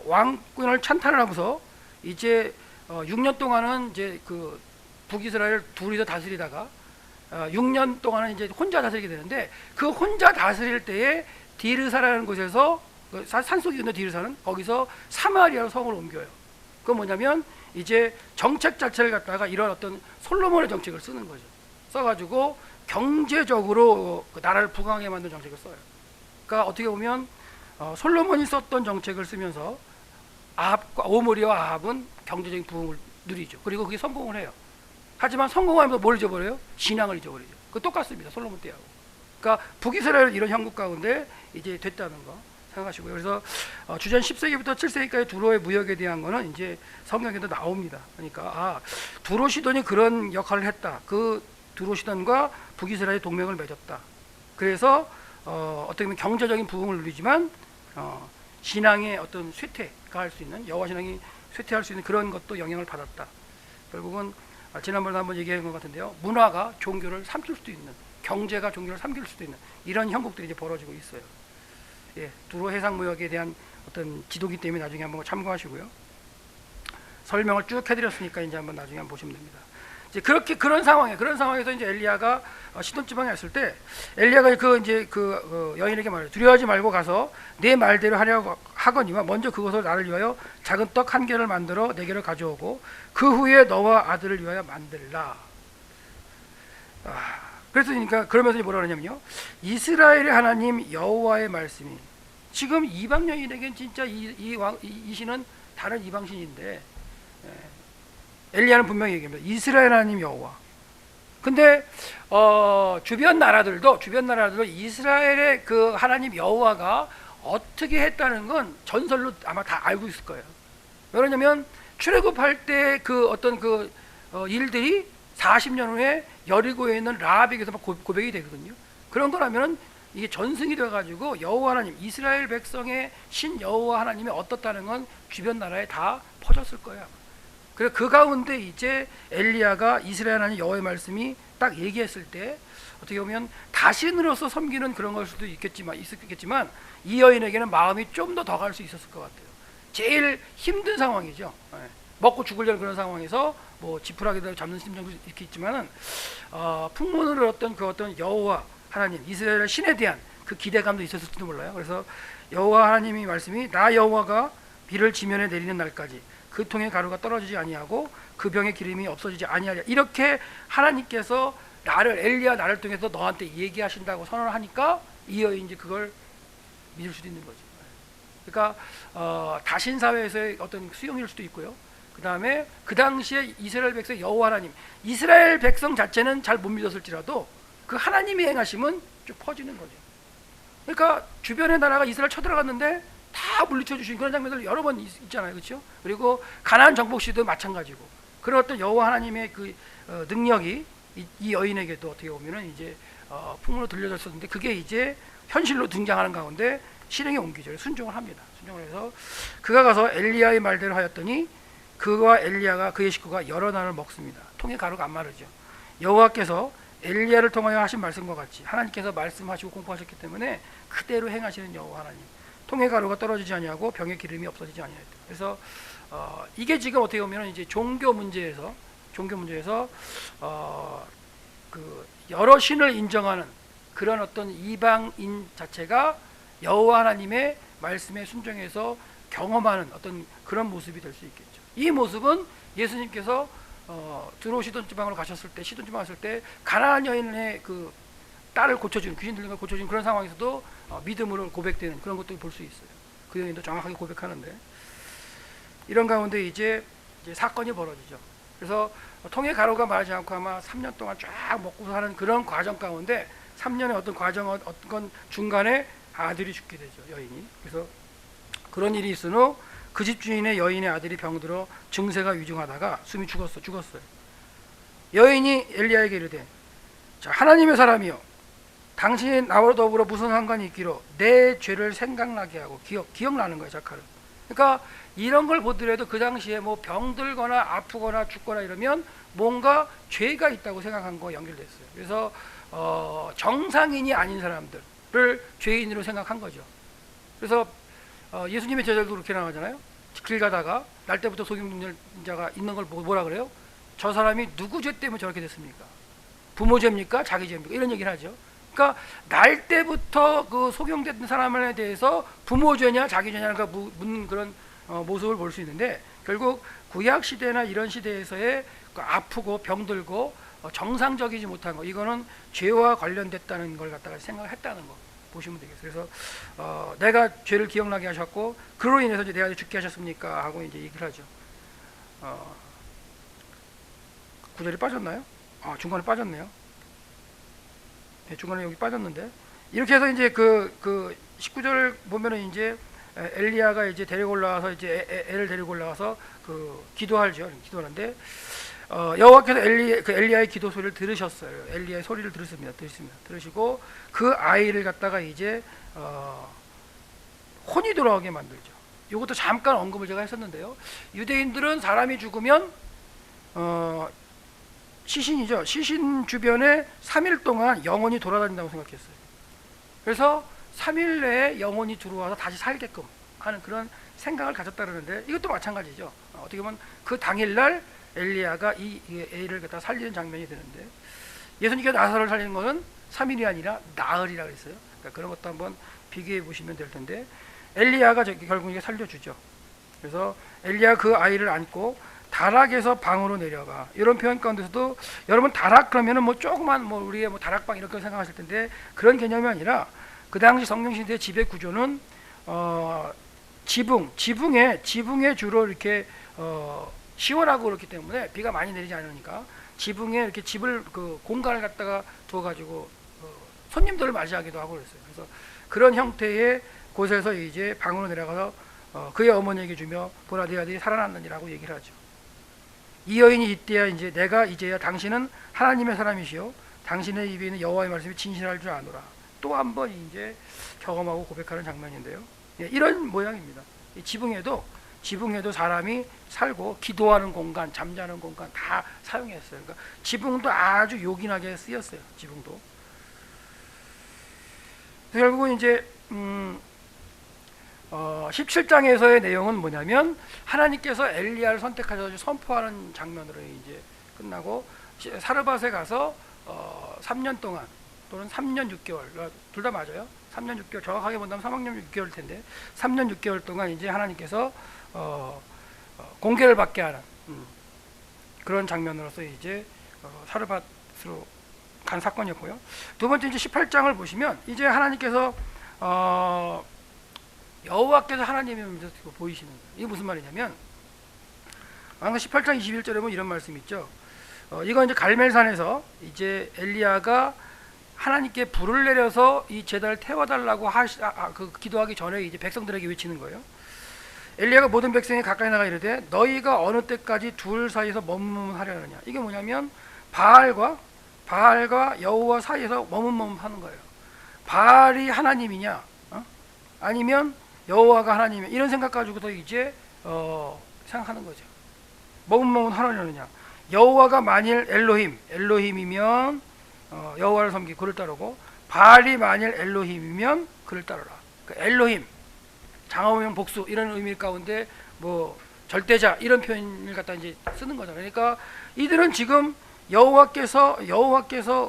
왕권을 찬탈을 하고서 이제 6년 동안은 이제 그 북이스라엘 둘이서 다스리다가 6년 동안은 이제 혼자 다스리게 되는데, 그 혼자 다스릴 때에 디르사라는 곳에서 산속에 있는 디르사는 거기서 사마리아로 성을 옮겨요. 그건 뭐냐면 이제 정책 자체를 갖다가 이런 어떤 솔로몬의 정책을 쓰는 거죠. 써가지고 경제적으로 그 나라를 부강하게 만든 정책을 써요. 그러니까 어떻게 보면 솔로몬이 썼던 정책을 쓰면서 아합과 오므리와 아합은 경제적인 부흥을 누리죠. 그리고 그게 성공을 해요. 하지만 성공하면서 뭘 잊어버려요? 신앙을 잊어버리죠. 그 똑같습니다. 솔로몬 때하고. 그러니까 북이스라엘 이런 형국 가운데 이제 됐다는 거 생각하시고요. 그래서 주전 10세기부터 7세기까지 두로의 무역에 대한 거는 이제 성경에도 나옵니다. 그러니까 두로 시돈이 그런 역할을 했다. 그 두로 시돈과 북이스라엘이 동맹을 맺었다. 그래서 어떻게 보면 경제적인 부흥을 누리지만 신앙의 어떤 쇠퇴가 할 수 있는, 여호와 신앙이 쇠퇴할 수 있는 그런 것도 영향을 받았다. 결국은 지난번에 한번 얘기한 것 같은데요, 문화가 종교를 삼킬 수도 있는, 경제가 종교를 삼킬 수도 있는 이런 형국들이 이제 벌어지고 있어요. 예, 두로 해상 무역에 대한 어떤 지도기 때문에 나중에 한번 참고하시고요. 설명을 쭉 해드렸으니까 이제 한번 나중에 한번 보시면 됩니다. 이제 그런 상황에서 이제 엘리야가 시돈 지방에 왔을 때, 엘리야가 그 여인에게 말해요. 두려워하지 말고 가서 내 말대로 하려고 하거니와 먼저 그것을 나를 위하여 작은 떡 한 개를 만들어 내게로 가져오고 그 후에 너와 아들을 위하여 만들라. 그러니까 그러면서 뭐라 그러냐면요, 이스라엘의 하나님 여호와의 말씀이, 지금 이방 여인에겐 진짜 이 신은 다른 이방 신인데, 엘리야는 분명히 얘기합니다. 이스라엘 하나님 여호와. 근데 주변 나라들도 이스라엘의 그 하나님 여호와가 어떻게 했다는 건 전설로 아마 다 알고 있을 거예요. 왜냐면 출애굽할 때 그 어떤 그 일들이 40년 후에 여리고에 있는 라합에게서 고백이 되거든요. 그런 거라면은 이게 전승이 돼가지고 여호와 하나님, 이스라엘 백성의 신 여호와 하나님이 어떻다는 건 주변 나라에 다 퍼졌을 거예요. 그래서 그 가운데 이제 엘리야가 이스라엘 하나님 여호와의 말씀이 딱 얘기했을 때, 어떻게 보면 다신으로서 섬기는 그런 걸 수도 있겠지만 이 여인에게는 마음이 좀 더 갈 수 있었을 것 같아요. 제일 힘든 상황이죠. 먹고 죽으려는 그런 상황에서 뭐 지푸라기를 잡는 심정도 이렇게 있지만은 풍문을 얻던 그 어떤 여호와 하나님, 이스라엘 신에 대한 그 기대감도 있었을지도 몰라요. 그래서 여호와 하나님이 말씀이, 나 여호와가 비를 지면에 내리는 날까지 그 통의 가루가 떨어지지 아니하고 그 병의 기름이 없어지지 아니하랴. 이렇게 하나님께서 엘리야 나를 통해서 너한테 얘기하신다고 선언을 하니까 이 여인이 이제 그걸 믿을 수도 있는 거죠. 그러니까 다신 사회에서의 어떤 수용일 수도 있고요. 그 다음에 그 당시에 이스라엘 백성 여호와 하나님, 이스라엘 백성 자체는 잘 못 믿었을지라도 그 하나님의 행하심은 쭉 퍼지는 거죠. 그러니까 주변의 나라가 이스라엘 쳐들어갔는데 다 물리쳐 주신 그런 장면들 여러 번 있잖아요, 그렇죠? 그리고 가나안 정복 시도 마찬가지고, 그런 어떤 여호와 하나님의 그 능력이 이 여인에게도 어떻게 보면은 이제 풍문으로 들려졌었는데, 그게 이제 현실로 등장하는 가운데 실행에 옮기죠. 순종을 합니다. 순종을 해서 그가 가서 엘리야의 말대로 하였더니 그와 엘리야가 그의 식구가 여러 날을 먹습니다. 통에 가루가 안 마르죠. 여호와께서 엘리야를 통하여 하신 말씀과 같이 하나님께서 말씀하시고 공포하셨기 때문에 그대로 행하시는 여호와 하나님. 통의 가루가 떨어지지 아니하고 병의 기름이 없어지지 아니하였다. 그래서 이게 지금 어떻게 보면 이제 종교 문제에서 그 여러 신을 인정하는 그런 어떤 이방인 자체가 여호와 하나님의 말씀에 순종해서 경험하는 어떤 그런 모습이 될 수 있겠죠. 이 모습은 예수님께서 들어오시던 지방으로 가셨을 때, 시돈 지방 갔을 때 가나안 여인의 그 딸을 고쳐준, 귀신 들린 걸 고쳐준 그런 상황에서도 믿음으로 고백되는 그런 것도 볼 수 있어요. 그 여인도 정확하게 고백하는데, 이런 가운데 이제 사건이 벌어지죠. 그래서 통의 가루가 마르지 않고 아마 3년 동안 쫙 먹고 사는 그런 과정 가운데 3년의 어떤 과정, 어떤 중간에 아들이 죽게 되죠, 여인이. 그래서 그런 일이 있은 후 그 집 주인의 여인의 아들이 병들어 증세가 위중하다가 숨이 죽었어요. 여인이 엘리야에게 이르되, 자, 하나님의 사람이여, 당신이 나와 더불어 무슨 상관이 있기로 내 죄를 생각나게 하고 기억나는 거예요, 자칼은. 그러니까 이런 걸 보더라도 그 당시에 뭐 병들거나 아프거나 죽거나 이러면 뭔가 죄가 있다고 생각한 거 연결됐어요. 그래서 정상인이 아닌 사람들을 죄인으로 생각한 거죠. 그래서 예수님의 제자들도 그렇게 나가잖아요. 길 가다가 날 때부터 소경자가 있는 걸 보고 뭐라 그래요? 저 사람이 누구 죄 때문에 저렇게 됐습니까? 부모 죄입니까? 자기 죄입니까? 이런 얘기를 하죠. 그러니까 날 때부터 그 소경된 사람에 대해서 부모 죄냐 자기 죄냐가 묻는 그런 모습을 볼 수 있는데, 결국 구약 시대나 이런 시대에서의 그 아프고 병들고 정상적이지 못한 거, 이거는 죄와 관련됐다는 걸 갖다가 생각했다는 거 보시면 되겠어요. 그래서 내가 죄를 기억나게 하셨고 그로 인해서 이제 내 아들 죽게 하셨습니까? 하고 이제 얘기를 하죠. 구절이 빠졌나요? 중간에 빠졌네요. 네, 중간에 여기 빠졌는데, 이렇게 해서 이제 그 19절 보면은 이제 엘리야가 이제 데리고 올라와서 이제 애를 데리고 올라와서 그 기도하는데 여호와께서 엘리야의 기도 소리를 들으셨어요. 엘리야의 소리를 들으십니다. 들으시고 그 아이를 갖다가 이제 혼이 돌아오게 만들죠. 이것도 잠깐 언급을 제가 했었는데요. 유대인들은 사람이 죽으면 시신이죠. 시신 주변에 3일 동안 영혼이 돌아다닌다고 생각했어요. 그래서 3일 내에 영혼이 들어와서 다시 살게끔 하는 그런 생각을 가졌다 그러는데, 이것도 마찬가지죠. 어떻게 보면 그 당일날 엘리야가 이 애를 갖다 살리는 장면이 되는데, 예수님께서 나사로를 살리는 것은 3일이 아니라 나흘이라고 했어요. 그러니까 그런 것도 한번 비교해 보시면 될 텐데, 엘리야가 결국 이게 살려주죠. 그래서 엘리야 그 아이를 안고 다락에서 방으로 내려가, 이런 표현 가운데서도 여러분 다락 그러면은 뭐 조그만 뭐 우리의 뭐 다락방 이렇게 생각하실 텐데, 그런 개념이 아니라 그 당시 성경시대의 지배 구조는 지붕에 주로 이렇게 시원하고 그렇기 때문에 비가 많이 내리지 않으니까 지붕에 이렇게 집을 그 공간을 갖다가 두어가지고 손님들을 맞이하기도 하고 그랬어요. 그래서 그런 형태의 곳에서 이제 방으로 내려가서 그의 어머니에게 주며 보라 네 아들이 살아났느니라고 얘기를 하죠. 이 여인이 이때야 이제 내가 이제야 당신은 하나님의 사람이시오, 당신의 입에 있는 여호와의 말씀이 진실할 줄 아노라, 또 한 번 이제 경험하고 고백하는 장면인데요. 예, 이런 모양입니다. 이 지붕에도 사람이 살고 기도하는 공간, 잠자는 공간 다 사용했어요. 그러니까 지붕도 아주 요긴하게 쓰였어요. 지붕도. 결국은 이제 17장에서의 내용은 뭐냐면, 하나님께서 엘리야를 선택하셔서 선포하는 장면으로 이제 끝나고 사르밧에 가서 3년 동안 또는 3년 6개월, 둘 다 맞아요. 3년 6개월, 정확하게 본다면 3학년 6개월 텐데 3년 6개월 동안 이제 하나님께서 공개를 받게 하는 그런 장면으로서 이제 사르밧으로 간 사건이었고요. 두 번째 이제 18장을 보시면 이제 하나님께서 여호와께서 하나님이면서 보이시는 거예요. 이게 무슨 말이냐면, 아까 18장 21절에 보면 이런 말씀이 있죠. 이건 이제 갈멜산에서 이제 엘리야가 하나님께 불을 내려서 이 제단을 태워달라고 기도하기 전에 이제 백성들에게 외치는 거예요. 엘리야가 모든 백성이 가까이 나가 이르되 너희가 어느 때까지 둘 사이에서 머뭇머뭇하려느냐. 이게 뭐냐면 바알과 여호와 사이에서 머뭇머뭇하는 거예요. 바알이 하나님이냐, 아니면 여호와가 하나님이냐, 이런 생각 가지고도 이제 생각하는 거죠. 머뭇머뭇하려느냐. 여호와가 만일 엘로힘이면 여호와를 섬기 그를 따르고, 바알이 만일 엘로힘이면 그를 따르라. 그러니까 엘로힘 장엄형 복수 이런 의미 가운데 뭐 절대자 이런 표현을 갖다 이제 쓰는 거죠. 그러니까 이들은 지금 여호와께서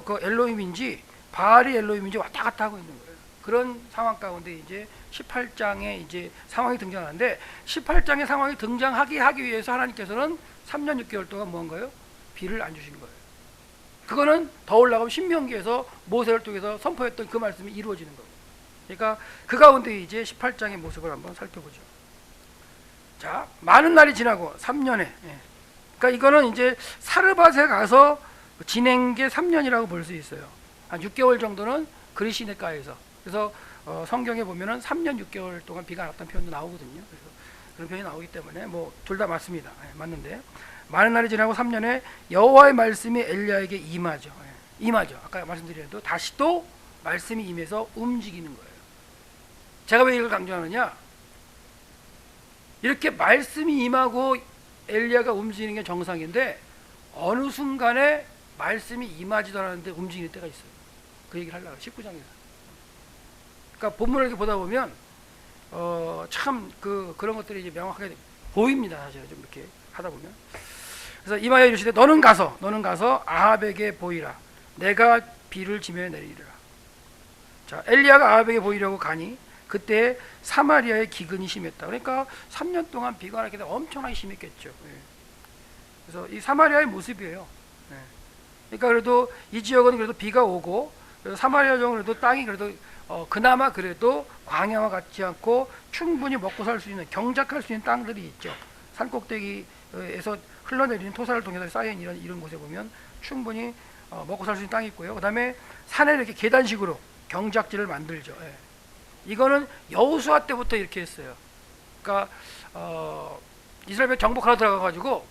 그 엘로힘인지 바알이 엘로힘인지 왔다 갔다 하고 있는 거예요. 그런 상황 가운데 이제 18장에 이제 상황이 등장하는데, 18장의 상황이 등장하기 위해서 하나님께서는 3년 6개월 동안 뭐 한 거예요? 비를 안 주신 거예요. 그거는 더 올라가면 신명기에서 모세를 통해서 선포했던 그 말씀이 이루어지는 거예요. 그러니까 그 가운데 이제 18장의 모습을 한번 살펴보죠. 자, 많은 날이 지나고 3년에, 그러니까 이거는 이제 사르밧에 가서 지낸 게 3년이라고 볼 수 있어요. 한 6개월 정도는 그리시네가에서. 그래서 성경에 보면은 3년 6개월 동안 비가 안 왔다는 표현도 나오거든요. 그래서 그런 표현이 나오기 때문에 뭐 둘 다 맞습니다. 맞는데, 많은 날이 지나고 3년에 여호와의 말씀이 엘리야에게 임하죠. 임하죠. 아까 말씀드렸도 다시 또 말씀이 임해서 움직이는 거예요. 제가 왜 이걸 강조하느냐? 이렇게 말씀이 임하고 엘리야가 움직이는 게 정상인데, 어느 순간에 말씀이 임하지도 않았는데 움직이는 때가 있어요. 그 얘기를 하려고 19장에서. 그러니까 본문을 이렇게 보다 보면 참 그런 것들이 이제 명확하게 보입니다. 사실 좀 이렇게 하다 보면. 그래서 임하여 이르시되 너는 가서 아합에게 보이라. 내가 비를 지면에 내리리라. 자, 엘리야가 아합에게 보이려고 가니 그때 사마리아의 기근이 심했다. 그러니까 3년 동안 비가 안 왔기 때문에 엄청나게 심했겠죠. 그래서 이 사마리아의 모습이에요. 그러니까 그래도 이 지역은 그래도 비가 오고, 사마리아 지역은 그래도 땅이 그래도 그나마 그래도 광야와 같지 않고 충분히 먹고 살 수 있는, 경작할 수 있는 땅들이 있죠. 산꼭대기에서 흘러내리는 토사를 통해서 쌓인 이런 곳에 보면 충분히 먹고 살 수 있는 땅이 있고요. 그 다음에 산에 이렇게 계단식으로 경작지를 만들죠. 이거는 여호수아 때부터 이렇게 했어요. 그러니까 이스라엘 백 정복하러 들어가가지고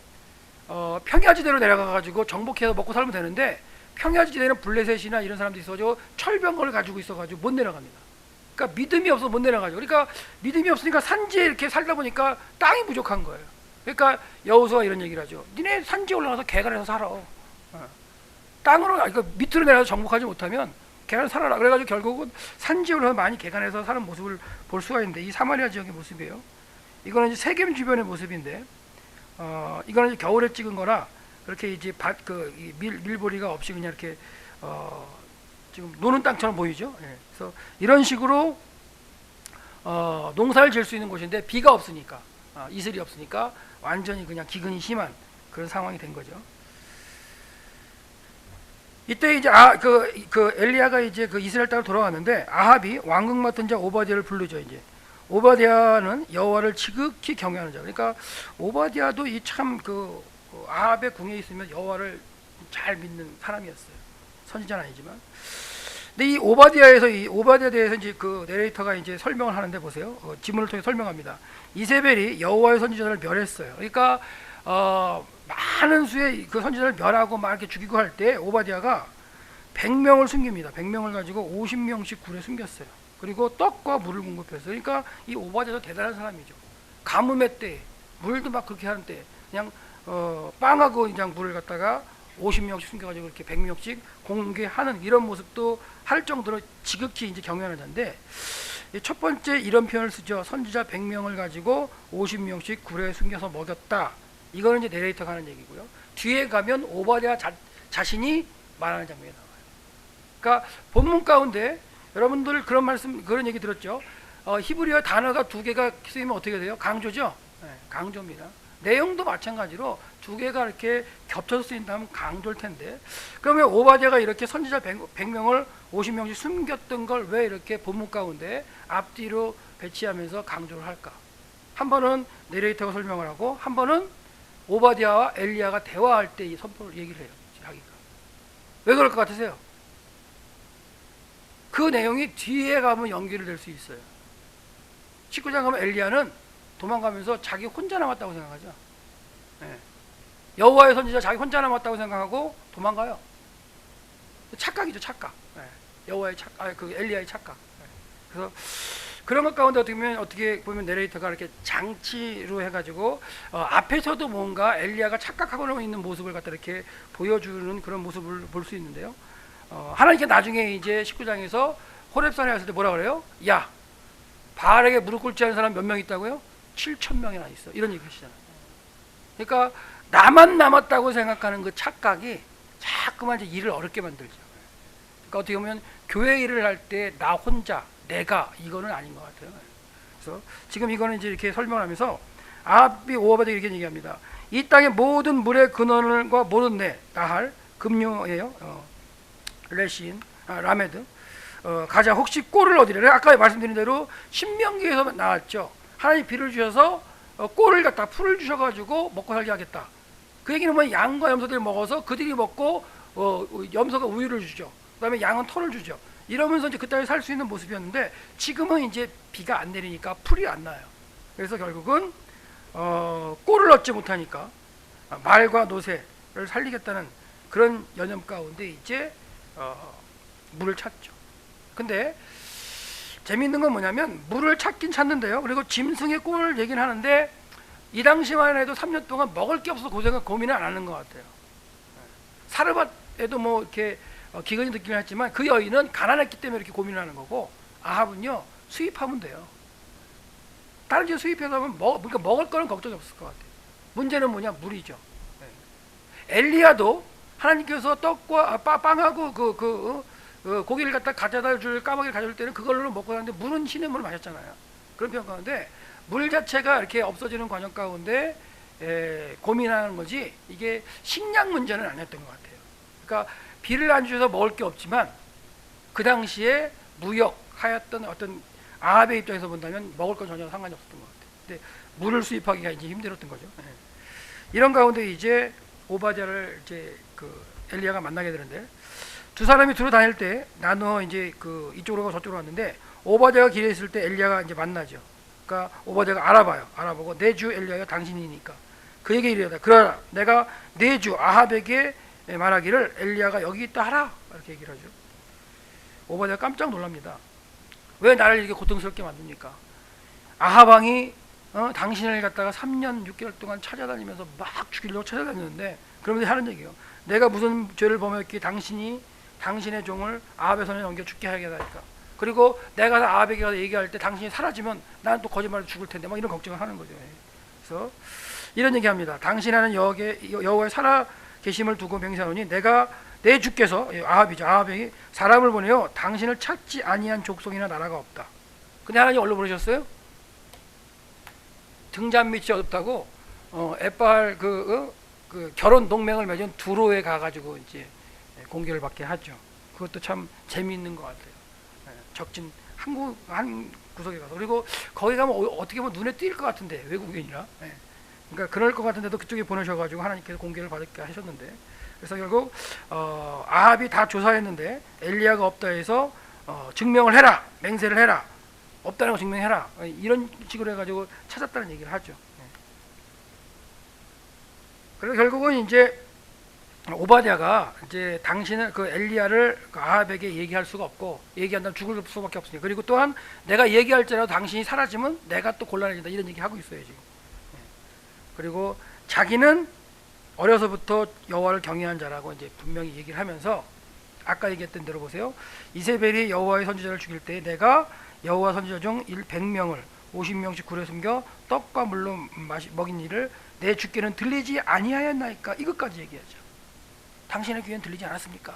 평야지대로 내려가가지고 정복해서 먹고 살면 되는데, 평야지대는 블레셋이나 이런 사람들이 있어가지고 철병거를 가지고 있어가지고 못 내려갑니다. 그러니까 믿음이 없어서 못 내려가죠. 그러니까 믿음이 없으니까 산지에 이렇게 살다 보니까 땅이 부족한 거예요. 그러니까 여호수아가 이런 얘기를 하죠. 니네 산지에 올라가서 개간해서 살아. 땅으로, 그러니까 밑으로 내려가서 정복하지 못하면 개간 살아라. 그래가지고 결국은 산지에 올라가서 많이 개간해서 사는 모습을 볼 수가 있는데, 이 사마리아 지역의 모습이에요. 이거는 이제 세겜 주변의 모습인데, 이거는 이제 겨울에 찍은 거라 그렇게 이제 밀보리가 없이 그냥 이렇게 지금 노는 땅처럼 보이죠. 그래서 이런 식으로 농사를 지을 수 있는 곳인데 비가 없으니까, 이슬이 없으니까 완전히 그냥 기근이 심한 그런 상황이 된 거죠. 이때 이제 엘리야가 이제 그 이스라엘 땅으로 돌아왔는데, 아합이 왕궁 맡은 자 오바댜를 부르죠. 이제 오바댜는 여호와를 지극히 경외하는 자. 그러니까 오바댜도 이 참 아합의 궁에 있으면 여호와를 잘 믿는 사람이었어요. 선지자는 아니지만. 근데 이 오바댜에 대해서 이제 그 내레이터가 이제 설명을 하는데 보세요. 지문을 통해 설명합니다. 이세벨이 여호와의 선지자를 멸했어요. 그러니까 많은 수의 그 선지자를 멸하고 막 이렇게 죽이고 할 때 오바댜가 100명을 숨깁니다. 100명을 가지고 50명씩 굴에 숨겼어요. 그리고 떡과 물을 공급했어요. 그러니까 이 오바댜도 대단한 사람이죠. 가뭄의 때, 물도 막 그렇게 하는 때 그냥 빵하고 그냥 물을 갖다가 50명씩 숨겨가지고 이렇게 100명씩 공개하는 이런 모습도 할 정도로 지극히 이제 경외하는 자인데, 첫 번째 이런 표현을 쓰죠. 선지자 100명을 가지고 50명씩 굴에 숨겨서 먹였다. 이거는 이제 내레이터가 하는 얘기고요. 뒤에 가면 오바댜 자신이 말하는 장면이 나와요. 그러니까 본문 가운데 여러분들 그런 얘기 들었죠. 히브리어 단어가 두 개가 쓰이면 어떻게 돼요? 강조죠. 강조입니다. 내용도 마찬가지로 두 개가 이렇게 겹쳐서 쓰인다면 강조일 텐데, 그러면 오바댜가 이렇게 선지자 100명을 50명씩 숨겼던 걸 왜 이렇게 본문 가운데 앞뒤로 배치하면서 강조를 할까? 한 번은 내레이터가 설명을 하고, 한 번은 오바댜와 엘리야가 대화할 때 이 선포를 얘기를 해요. 자기가. 왜 그럴 것 같으세요? 그 내용이 뒤에 가면 연결이 될 수 있어요. 19장 가면 엘리야는 도망가면서 자기 혼자 남았다고 생각하죠. 여호와의 선지자 자기 혼자 남았다고 생각하고 도망가요. 착각이죠, 착각. 여호와의 엘리야의 착각. 그래서 그런 것 가운데 어떻게 보면 내레이터가 이렇게 장치로 해가지고 앞에서도 뭔가 엘리야가 착각하고 있는 모습을 갖다 이렇게 보여주는 그런 모습을 볼 수 있는데요. 하나님께 나중에 이제 19장에서 호렙산에 갔을 때 뭐라 그래요? 야, 바알에게 무릎 꿇지 않은 사람 몇 명 있다고요? 7,000명이나 있어. 이런 얘기 하시잖아요. 그러니까 나만 남았다고 생각하는 그 착각이 자꾸만 이제 일을 어렵게 만들죠. 그러니까 어떻게 보면 교회 일을 할 때 나 혼자, 내가 이거는 아닌 것 같아요. 그래서 지금 이거는 이제 이렇게 설명하면서 아합이 오바드가 이렇게 얘기합니다. 이 땅의 모든 물의 근원과 모든 내 나할 금류예요. 레신, 라메드. 가자. 혹시 꼴을 얻으려. 아까 말씀드린 대로 신명기에서 나왔죠. 하나님 비를 주셔서 꼴을 갖다 풀을 주셔가지고 먹고 살게 하겠다. 그 얘기는 뭐 양과 염소들이 먹어서 그들이 먹고 염소가 우유를 주죠. 그다음에 양은 털을 주죠. 이러면서 이제 그 땅에 살 수 있는 모습이었는데 지금은 이제 비가 안 내리니까 풀이 안 나요. 그래서 결국은 꼴을 얻지 못하니까 말과 노새를 살리겠다는 그런 여념 가운데 이제 물을 찾죠. 근데 재미있는 건 뭐냐면 물을 찾긴 찾는데요. 그리고 짐승의 꼴을 얘기는 하는데 이 당시만 해도 3년 동안 먹을 게 없어서 고민을 안 하는 것 같아요. 사르밧에도 뭐 이렇게 기근이 느끼긴 했지만 그 여인은 가난했기 때문에 이렇게 고민을 하는 거고 아합은요 수입하면 돼요. 다른 집 수입해서 하면 그러니까 먹을 거는 걱정이 없을 것 같아요. 문제는 뭐냐? 물이죠. 엘리야도 하나님께서 떡과 빵하고 고기를 갖다 가져다 줄 까마귀를 가져올 때는 그걸로 먹고 사는데 물은 신의 물을 마셨잖아요. 그런 표현 가운데 물 자체가 이렇게 없어지는 과정 가운데 고민하는 거지 이게 식량 문제는 아니었던 것 같아요. 그러니까 비를 안 주셔서 먹을 게 없지만 그 당시에 무역하였던 어떤 아합의 입장에서 본다면 먹을 건 전혀 상관이 없었던 것 같아요. 근데 물을 수입하기가 이제 힘들었던 거죠. 이런 가운데 이제 오바댜를 이제 엘리야가 만나게 되는데 두 사람이 두루 다닐 때 나누어 이제 이쪽으로 가고 저쪽으로 갔는데 오바댜가 길에 있을 때 엘리야가 이제 만나죠. 그러니까 오바댜가 알아보고 내 주 엘리야가 당신이니까 그에게 이르다 그러나 내가 내 주 아합에게 말하기를 엘리야가 여기 있다 하라 이렇게 얘기를 하죠. 오바댜가 깜짝 놀랍니다. 왜 나를 이렇게 고통스럽게 만듭니까? 아합 왕이 당신을 갖다가 3년 6개월 동안 찾아다니면서 막 죽이려고 찾아다녔는데 그러면서 하는 얘기예요. 내가 무슨 죄를 범했기에 당신의 종을 아합의 손에 넘겨 죽게 하겠다니까. 그리고 내가 아합에게 가서 얘기할 때 당신이 사라지면 나는 또 거짓말로 죽을 텐데 막 이런 걱정을 하는 거죠. 그래서 이런 얘기합니다. 당신하는 여호와의 살아 계심을 두고 맹세하노니 내가 내 주께서 아합이죠. 아합이 사람을 보내어 당신을 찾지 아니한 족속이나 나라가 없다. 근데 하나님 얼로 부르셨어요? 등잔 밑이 어둡다고 에빨 결혼 동맹을 맺은 두로에 가가지고 이제 공개를 받게 하죠. 그것도 참 재미있는 것 같아요. 적진 한 구석에 가서 그리고 거기 가면 어떻게 보면 눈에 띌 것 같은데 외국인이라 그러니까 그럴 것 같은데도 그쪽에 보내셔가지고 하나님께서 공개를 받게 하셨는데 그래서 결국 아합이 다 조사했는데 엘리야가 없다 해서 증명을 해라 맹세를 해라 없다는 거 증명해라 이런 식으로 해가지고 찾았다는 얘기를 하죠. 그래서 결국은 이제 오바댜가 이제 당신은 엘리야를 아합에게 얘기할 수가 없고 얘기한다면 죽을 수밖에 없으니까 그리고 또한 내가 얘기할지라도 당신이 사라지면 내가 또 곤란해진다 이런 얘기 하고 있어요 지금. 그리고 자기는 어려서부터 여호와를 경외한 자라고 이제 분명히 얘기를 하면서 아까 얘기했던 대로 보세요. 이세벨이 여호와의 선지자를 죽일 때 내가 여호와 선지자 중 100명을 50명씩 굴에 숨겨 떡과 물로 먹인 일을 내 주께는 들리지 아니하였나이까 이것까지 얘기하죠. 당신의 귀에는 들리지 않았습니까?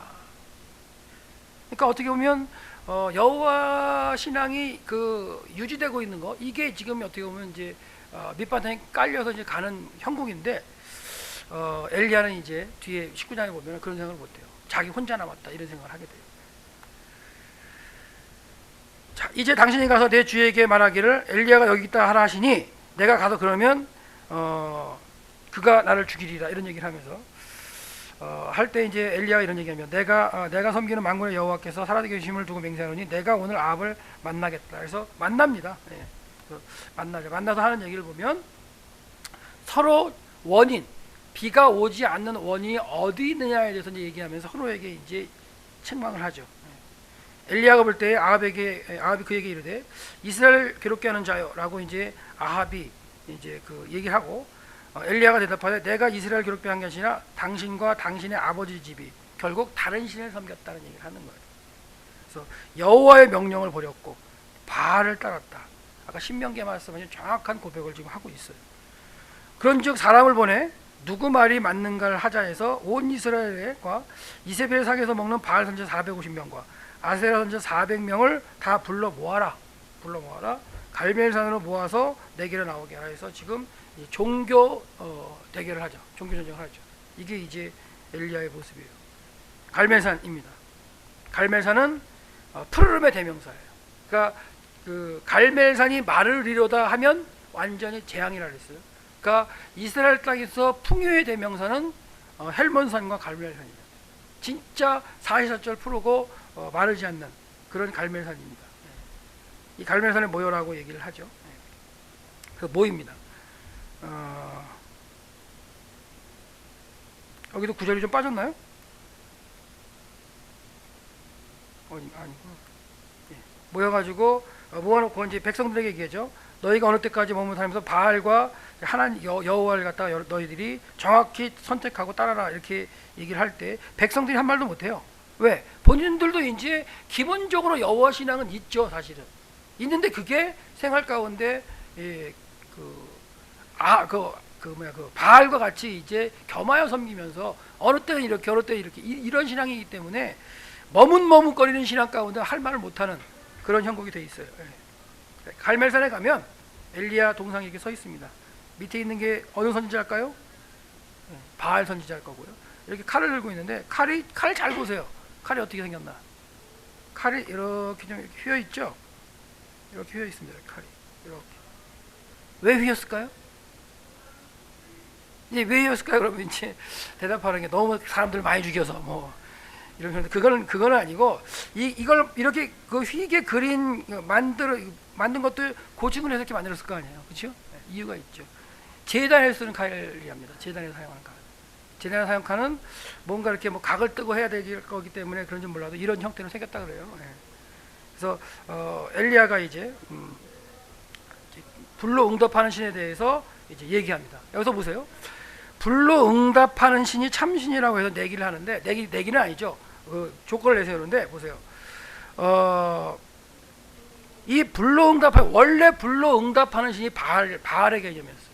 그러니까 어떻게 보면 여호와 신앙이 유지되고 있는 거 이게 지금 어떻게 보면 이제 밑바탕에 깔려서 이제 가는 형국인데 엘리야는 이제 뒤에 19장에 보면 그런 생각을 못해요. 자기 혼자 남았다 이런 생각을 하게 돼요. 자 이제 당신이 가서 내 주에게 말하기를 엘리야가 여기 있다 하라 하시니 내가 가서 그러면 그가 나를 죽이리라 이런 얘기를 하면서 할 때 이제 엘리야가 이런 얘기하면 내가 섬기는 만군의 여호와께서 살아계심을 두고 맹세하노니 내가 오늘 아합을 만나겠다. 그래서 만납니다. 만나서 하는 얘기를 보면 서로 원인 비가 오지 않는 원인이 어디 있느냐에 대해서 이제 얘기하면서 서로에게 이제 책망을 하죠. 엘리야가 볼 때 아합이 그에게 이르되 이스라엘 괴롭게 하는 자요라고 이제 아합이 이제 그 얘기를 하고 엘리야가 대답하되 내가 이스라엘 괴롭게 한 게 아니라 당신과 당신의 아버지 집이 결국 다른 신을 섬겼다는 얘기를 하는 거예요. 그래서 여호와의 명령을 버렸고 바알을 따랐다. 아까 신명기에 말씀하신 정확한 고백을 지금 하고 있어요. 그런즉 사람을 보내 누구 말이 맞는가를 하자 해서 온 이스라엘과 이세벨 상에서 먹는 바알 선지자 450명과 아세라 선지자 400명을 다 불러 모아라. 갈멜산으로 모아서 내게로 나오게 하라 해서 지금 종교 대결을 하죠. 종교 전쟁을 하죠. 이게 이제 엘리야의 모습이에요. 갈멜산입니다. 갈멜산은 푸르름의 대명사예요. 그러니까 그 갈멜산이 말을 이루다 하면 완전히 재앙이라 그랬어요. 그러니까 이스라엘 땅에서 풍요의 대명사는 헬몬산과 갈멜산이에요. 진짜 44절 푸르고 마르지 않는 그런 갈멜산입니다. 이 갈멜산에 모여라고 얘기를 하죠. 그 모입니다. 여기도 구절이 좀 빠졌나요? 아니구나. 모여가지고 모아놓고 이제 백성들에게 얘기하죠. 너희가 어느 때까지 머무르면서 바알과 하나님 여호와를 갖다가 너희들이 정확히 선택하고 따라라 이렇게 얘기를 할 때 백성들이 한 말도 못해요. 왜? 본인들도 이제 기본적으로 여호와 신앙은 있죠, 사실은. 있는데 그게 생활 가운데 바알과 같이 이제 겸하여 섬기면서 어느 때는 이렇게 어느 때는 이렇게 이런 신앙이기 때문에 머뭇머뭇거리는 신앙 가운데 할 말을 못하는 그런 형국이 돼 있어요. 갈멜산에 가면 엘리야 동상이 이렇게 서 있습니다. 밑에 있는 게 어느 선지자일까요? 바알 선지자일 거고요. 이렇게 칼을 들고 있는데 칼을 잘 보세요. 칼이 어떻게 생겼나? 칼이 이렇게 좀 이렇게 휘어 있죠. 이렇게 휘어 있습니다. 칼이 이렇게. 왜 휘었을까요? 이제 왜 휘었을까요? 그러면 이제 대답하는 게 너무 사람들 많이 죽여서 뭐 이러면 그거는 아니고 이걸 이렇게 그 휘게 그린 만든 것도 고증을 해서 이렇게 만들었을 거 아니에요, 그렇죠? 이유가 있죠. 제단에 쓰는 칼이랍니다. 제단에 사용하는 칼. 제단에 사용하는 칼은 뭔가 이렇게 뭐 각을 뜨고 해야 될 거기 때문에 그런지 몰라도 이런 형태로 생겼다 그래요. 그래서 엘리야가 이제 불로 응답하는 신에 대해서 이제 얘기합니다. 여기서 보세요. 불로 응답하는 신이 참신이라고 해서 내기를 하는데 내기는 아니죠. 조건을 내세요. 그런데 보세요. 이 불로 응답하는 원래 불로 응답하는 신이 바알의 개념이었어요.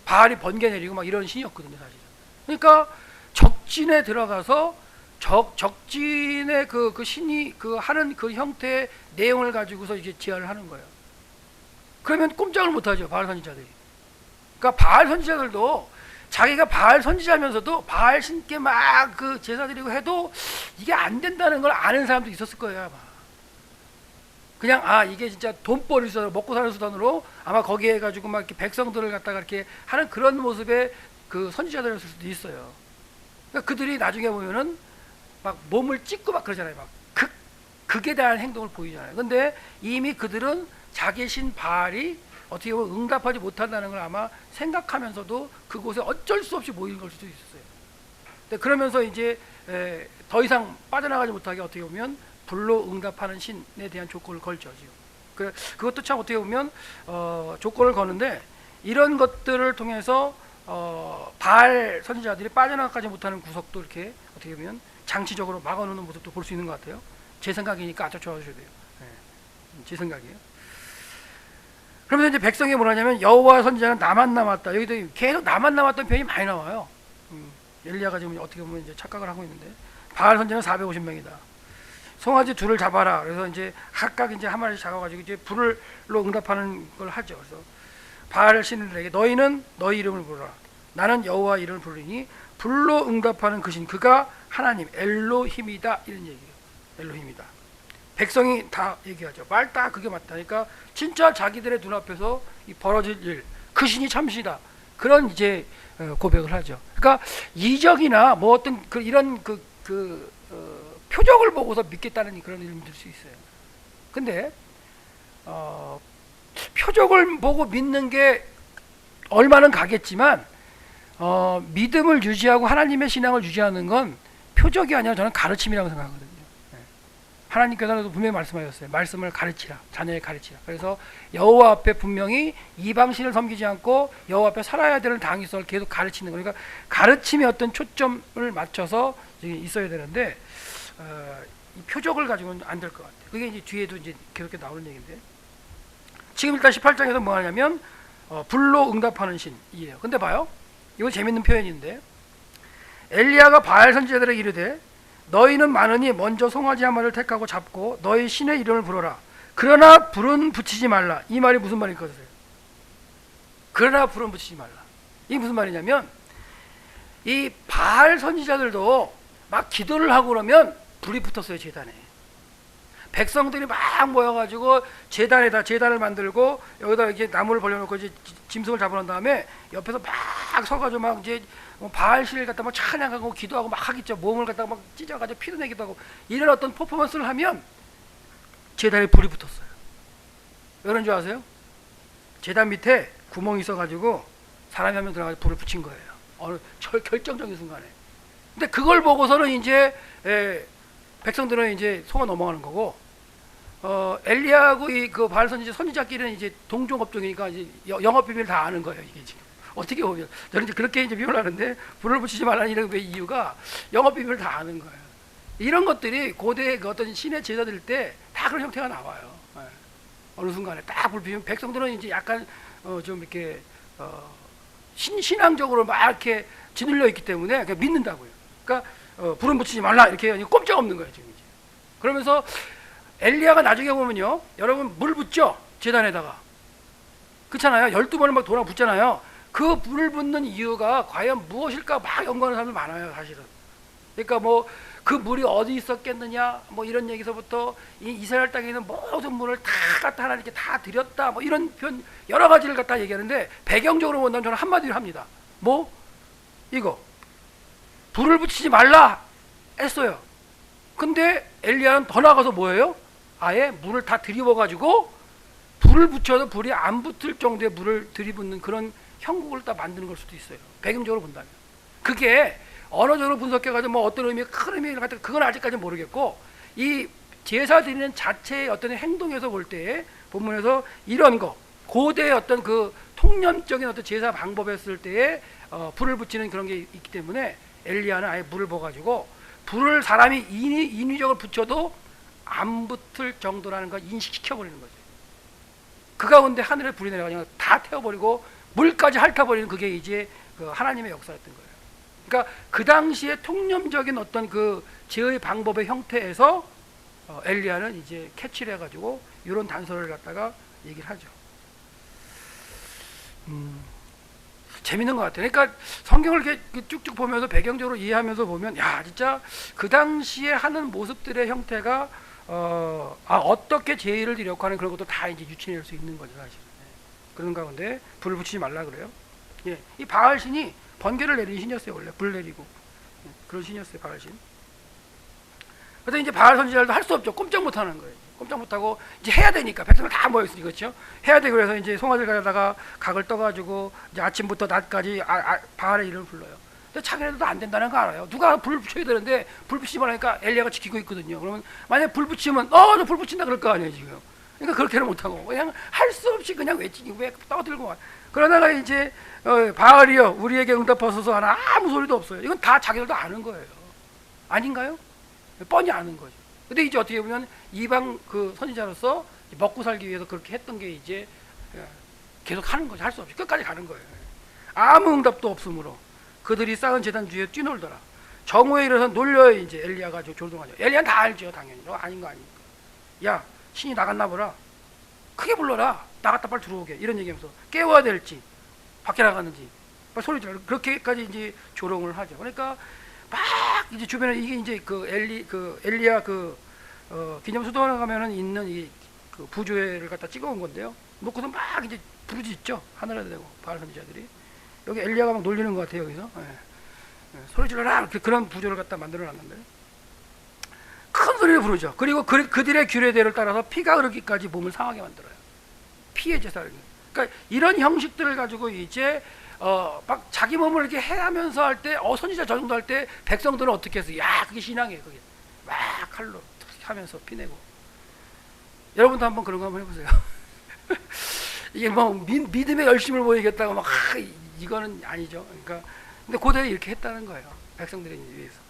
바알이 번개 내리고 막 이런 신이었거든요, 사실은. 그러니까 적진에 들어가서 적진의 그 신이 그 하는 그 형태의 내용을 가지고서 이제 제안을 하는 거예요. 그러면 꼼짝을 못하죠, 바알 선지자들이. 그러니까 바알 선지자들도 자기가 바알 선지자면서도 바알 신께 막 그 제사 드리고 해도 이게 안 된다는 걸 아는 사람도 있었을 거예요, 아마. 그냥 이게 진짜 돈벌이 수단으로 먹고 사는 수단으로 아마 거기에 가지고 막 이렇게 백성들을 갖다가 이렇게 하는 그런 모습의 그 선지자들이었을 수도 있어요. 그러니까 그들이 나중에 보면은 막 몸을 찢고 막 그러잖아요. 막 극에 대한 행동을 보이잖아요. 근데 이미 그들은 자기 신 바알이 어떻게 보면 응답하지 못한다는 걸 아마 생각하면서도 그곳에 어쩔 수 없이 모인 걸 수도 있었어요. 근데 그러면서 이제 더 이상 빠져나가지 못하게 어떻게 보면 불로 응답하는 신에 대한 조건을 걸죠. 지금. 그것도 참 어떻게 보면 조건을 거는데 이런 것들을 통해서 바알 선지자들이 빠져나가지 못하는 구석도 이렇게 어떻게 보면 장치적으로 막아놓는 모습도 볼 수 있는 것 같아요. 제 생각이니까 아주 좋아하셔야 돼요. 제 생각이에요. 그러면서 이제 백성이 뭐라냐면 여호와 선지자는 나만 남았다. 여기도 계속 나만 남았던 표현이 많이 나와요. 엘리야가 지금 어떻게 보면 이제 착각을 하고 있는데 바알 선지자는 450명이다. 송아지 둘을 잡아라. 그래서 이제 각각 이제 한 마리씩 잡아가지고 이제 불로 응답하는 걸 하죠. 그래서 바알 신들에게 너희는 너희 이름을 부르라. 나는 여호와 이름을 부르니 불로 응답하는 그 신 그가 하나님 엘로힘이다 이런 얘기예요. 엘로힘이다. 백성이 다 얘기하죠. 말 다 그게 맞다. 그러니까 진짜 자기들의 눈앞에서 이 벌어질 일, 그 신이 참신이다. 그런 이제 고백을 하죠. 그러니까 이적이나 뭐 어떤 이런 표적을 보고서 믿겠다는 그런 의미일 수 있어요. 근데 표적을 보고 믿는 게 얼마는 가겠지만 믿음을 유지하고 하나님의 신앙을 유지하는 건 표적이 아니라 저는 가르침이라고 생각하거든요. 하나님께서도 분명히 말씀하셨어요. 말씀을 가르치라. 자녀에 가르치라. 그래서 여호와 앞에 분명히 이방신을 섬기지 않고 여호와 앞에 살아야 되는 당위성을 계속 가르치는 거니까 가르침에 어떤 초점을 맞춰서 있어야 되는데 이 표적을 가지고는 안 될 것 같아요. 그게 이제 뒤에도 이제 계속 나오는 얘기인데 지금 일단 18장에서 뭐 하냐면 불로 응답하는 신이에요. 근데 봐요. 이거 재밌는 표현인데 엘리야가 바알 선지자들에게 이르되 너희는 많으니 먼저 송아지 한 마리를 택하고 잡고 너희 신의 이름을 부르라. 그러나 불은 붙이지 말라. 이 말이 무슨 말일 것 같으세요? 그러나 불은 붙이지 말라. 이게 무슨 말이냐면 이 바알 선지자들도 막 기도를 하고 그러면 불이 붙었어요. 제단에. 백성들이 막 모여가지고 제단을 만들고 여기다 이렇게 나무를 벌려놓고 이제 짐승을 잡아놓은 다음에 옆에서 막 서가지고 막 이제 바알신을 갖다 막 찬양하고 기도하고 막 하겠죠. 몸을 갖다가 막 찢어가지고 피도 내기도 하고 이런 어떤 퍼포먼스를 하면 제단에 불이 붙었어요. 왜 그런 줄 아세요? 제단 밑에 구멍이 있어가지고 사람이 한 명 들어가서 불을 붙인 거예요. 어느 결정적인 순간에. 근데 그걸 보고서는 이제 백성들은 이제 속아 넘어가는 거고 엘리야하고 그 바알 선지자끼리는 이제 동종업종이니까 이제 영업 비밀 다 아는 거예요. 이게 지금 어떻게 보면 저는 이제 그렇게 이제 비유를 하는데 불을 붙이지 말라는 이런 이유가 영업 비밀을 다 아는 거예요. 이런 것들이 고대 그 어떤 신의 제자들 때 다 그런 형태가 나와요. 어느 순간에 딱 불 피우면 백성들은 이제 약간 좀 이렇게 신앙적으로 막 이렇게 짓눌려 있기 때문에 그냥 믿는다고요. 그러니까 불은 붙이지 말라 이렇게 꼼짝없는 거예요 지금 이제. 그러면서 엘리야가 나중에 보면요, 여러분 물 붓죠 제단에다가. 그렇잖아요. 12번을 막 돌아 붓잖아요. 그 불을 붓는 이유가 과연 무엇일까 막 연구하는 사람들 많아요 사실은. 그러니까 뭐 그 물이 어디 있었겠느냐 뭐 이런 얘기서부터 이 이스라엘 땅에 있는 모든 물을 다 갖다 하나님께 다 드렸다 뭐 이런 표현 여러 가지를 갖다 얘기하는데 배경적으로 본다면 저는 한마디로 합니다. 뭐 이거 불을 붙이지 말라 했어요. 근데 엘리야는 더 나가서 뭐예요? 아예 물을 다 들이워가지고 불을 붙여도 불이 안 붙을 정도의 물을 들이붓는 그런 형국을 다 만드는 걸 수도 있어요. 배경적으로 본다면. 그게 언어적으로 분석해가지고 뭐 어떤 의미, 큰 의미를 갖다 그건 아직까지는 모르겠고 이 제사 드리는 자체의 어떤 행동에서 볼 때 본문에서 이런 거 고대의 어떤 그 통념적인 어떤 제사 방법에 쓸 때에 불을 붙이는 그런 게 있기 때문에 엘리야는 아예 물을 부어가지고 불을 사람이 인위적으로 붙여도 안 붙을 정도라는 걸 인식시켜버리는 거죠. 그 가운데 하늘에 불이 내려가서 다 태워버리고 물까지 핥아버리는 그게 이제 그 하나님의 역사였던 거예요. 그러니까 그 당시에 통념적인 어떤 그 제의 방법의 형태에서 엘리야는 이제 캐치를 해가지고 이런 단서를 갖다가 얘기를 하죠. 재밌는 것 같아요. 그러니까 성경을 이렇게 쭉쭉 보면서 배경적으로 이해하면서 보면 야 진짜 그 당시에 하는 모습들의 형태가 어떻게 제의를 드렸고 하는 그런 것도 다 이제 유추해낼 수 있는 거죠 사실. 그런 가운데 불을 붙이지 말라 그래요. 예, 이 바알 신이 번개를 내리는 신이었어요. 원래 불 내리고 그런 신이었어요 바알 신. 그래서 이제 바알 선지자들도 할 수 없죠. 꼼짝 못 하는 거예요. 꼼짝 못 하고 이제 해야 되니까 백성들 다 모여 있으니까 그렇죠. 해야 되고 그래서 이제 송아지를 가져다가 각을 떠가지고 이제 아침부터 낮까지 바알의 이름을 불러요. 근데 자기네들도 안 된다는 거 알아요. 누가 불 붙여야 되는데 불 붙이지 말라니까 엘리야가 지키고 있거든요. 그러면 만약 불 붙이면 저 불 붙인다 그럴 거 아니에요 지금. 그러니까 그렇게는 못하고 그냥 할 수 없이 그냥 외치고 왜 떠들고 그러다가 이제 바알이여 우리에게 응답하소서 하나 아무 소리도 없어요. 이건 다 자기들도 아는 거예요. 아닌가요? 뻔히 아는 거죠. 근데 이제 어떻게 보면 이방 그 선지자로서 먹고 살기 위해서 그렇게 했던 게 이제 계속 하는 거죠. 할 수 없이 끝까지 가는 거예요. 아무 응답도 없으므로 그들이 쌓은 제단 주위에 뛰놀더라. 정오에 일어서 놀려요. 이제 엘리야가 조동하죠. 엘리야는 다 알죠. 당연히. 아닌 거 아니니까. 야 신이 나갔나 보라. 크게 불러라. 나갔다 빨리 들어오게. 이런 얘기하면서 깨워야 될지 밖에 나갔는지 빨리 소리 질러. 그렇게까지 이제 조롱을 하죠. 그러니까 막 이제 주변에 이게 이제 그 엘리야 기념수도원에 가면은 있는 이 그 부조회를 갖다 찍어온 건데요. 놓고서 막 이제 부르짖죠. 하늘에 대고 바알 선지자들이 여기 엘리야가 막 놀리는 것 같아요. 여기서 소리 질러라. 그런 부조를 갖다 만들어놨는데 큰 소리를 부르죠. 그리고 그들의 규례대로 따라서 피가 흐르기까지 몸을 상하게 만들어요. 피의 제사를. 그러니까 이런 형식들을 가지고 이제 막 자기 몸을 이렇게 해하면서 할 때 선지자 저 정도 할 때 백성들은 어떻게 했어요? 야 그게 신앙이에요. 그게 막 칼로 하면서 피내고. 여러분도 한번 그런 거 한번 해보세요. 이게 뭐 믿음의 열심을 보이겠다고 막 이거는 아니죠. 그러니까 근데 고대에 이렇게 했다는 거예요. 백성들에 위해서.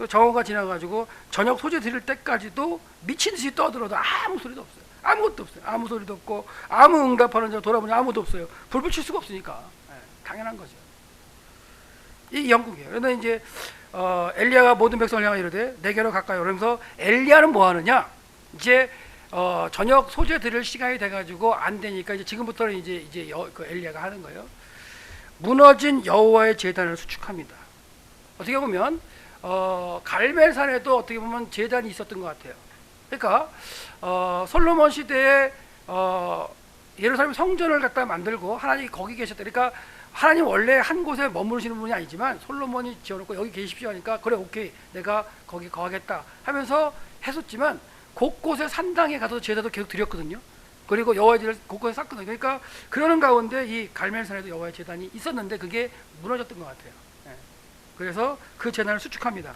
정오가 지나가지고 저녁 소재 드릴 때까지도 미친 듯이 떠들어도 아무 소리도 없어요. 아무것도 없어요. 아무 소리도 없고 아무 응답하는 자 돌아보니 아무도 없어요. 불 붙일 수가 없으니까. 당연한 거죠. 이 영국이에요. 그런데 이제 엘리야가 모든 백성을 향하여 이르되 내게로 가까이 오면서 엘리야는 뭐 하느냐? 이제 저녁 소재 드릴 시간이 돼가지고 안 되니까 이제 지금부터는 이제 그 엘리야가 하는 거예요. 무너진 여호와의 제단을 수축합니다. 어떻게 보면 갈멜산에도 어떻게 보면 제단이 있었던 것 같아요. 그러니까 솔로몬 시대에 예루살렘 성전을 갖다 만들고 하나님이 거기 계셨다. 그러니까 하나님 원래 한 곳에 머무르시는 분이 아니지만 솔로몬이 지어놓고 여기 계십시오 하니까 그래 오케이 내가 거기 거하겠다 하면서 했었지만 곳곳에 산당에 가서 제사도 계속 드렸거든요. 그리고 여호와의 제단을 곳곳에 쌓거든요. 그러니까 그러는 가운데 이 갈멜산에도 여호와의 제단이 있었는데 그게 무너졌던 것 같아요. 그래서 그 제단을 수축합니다.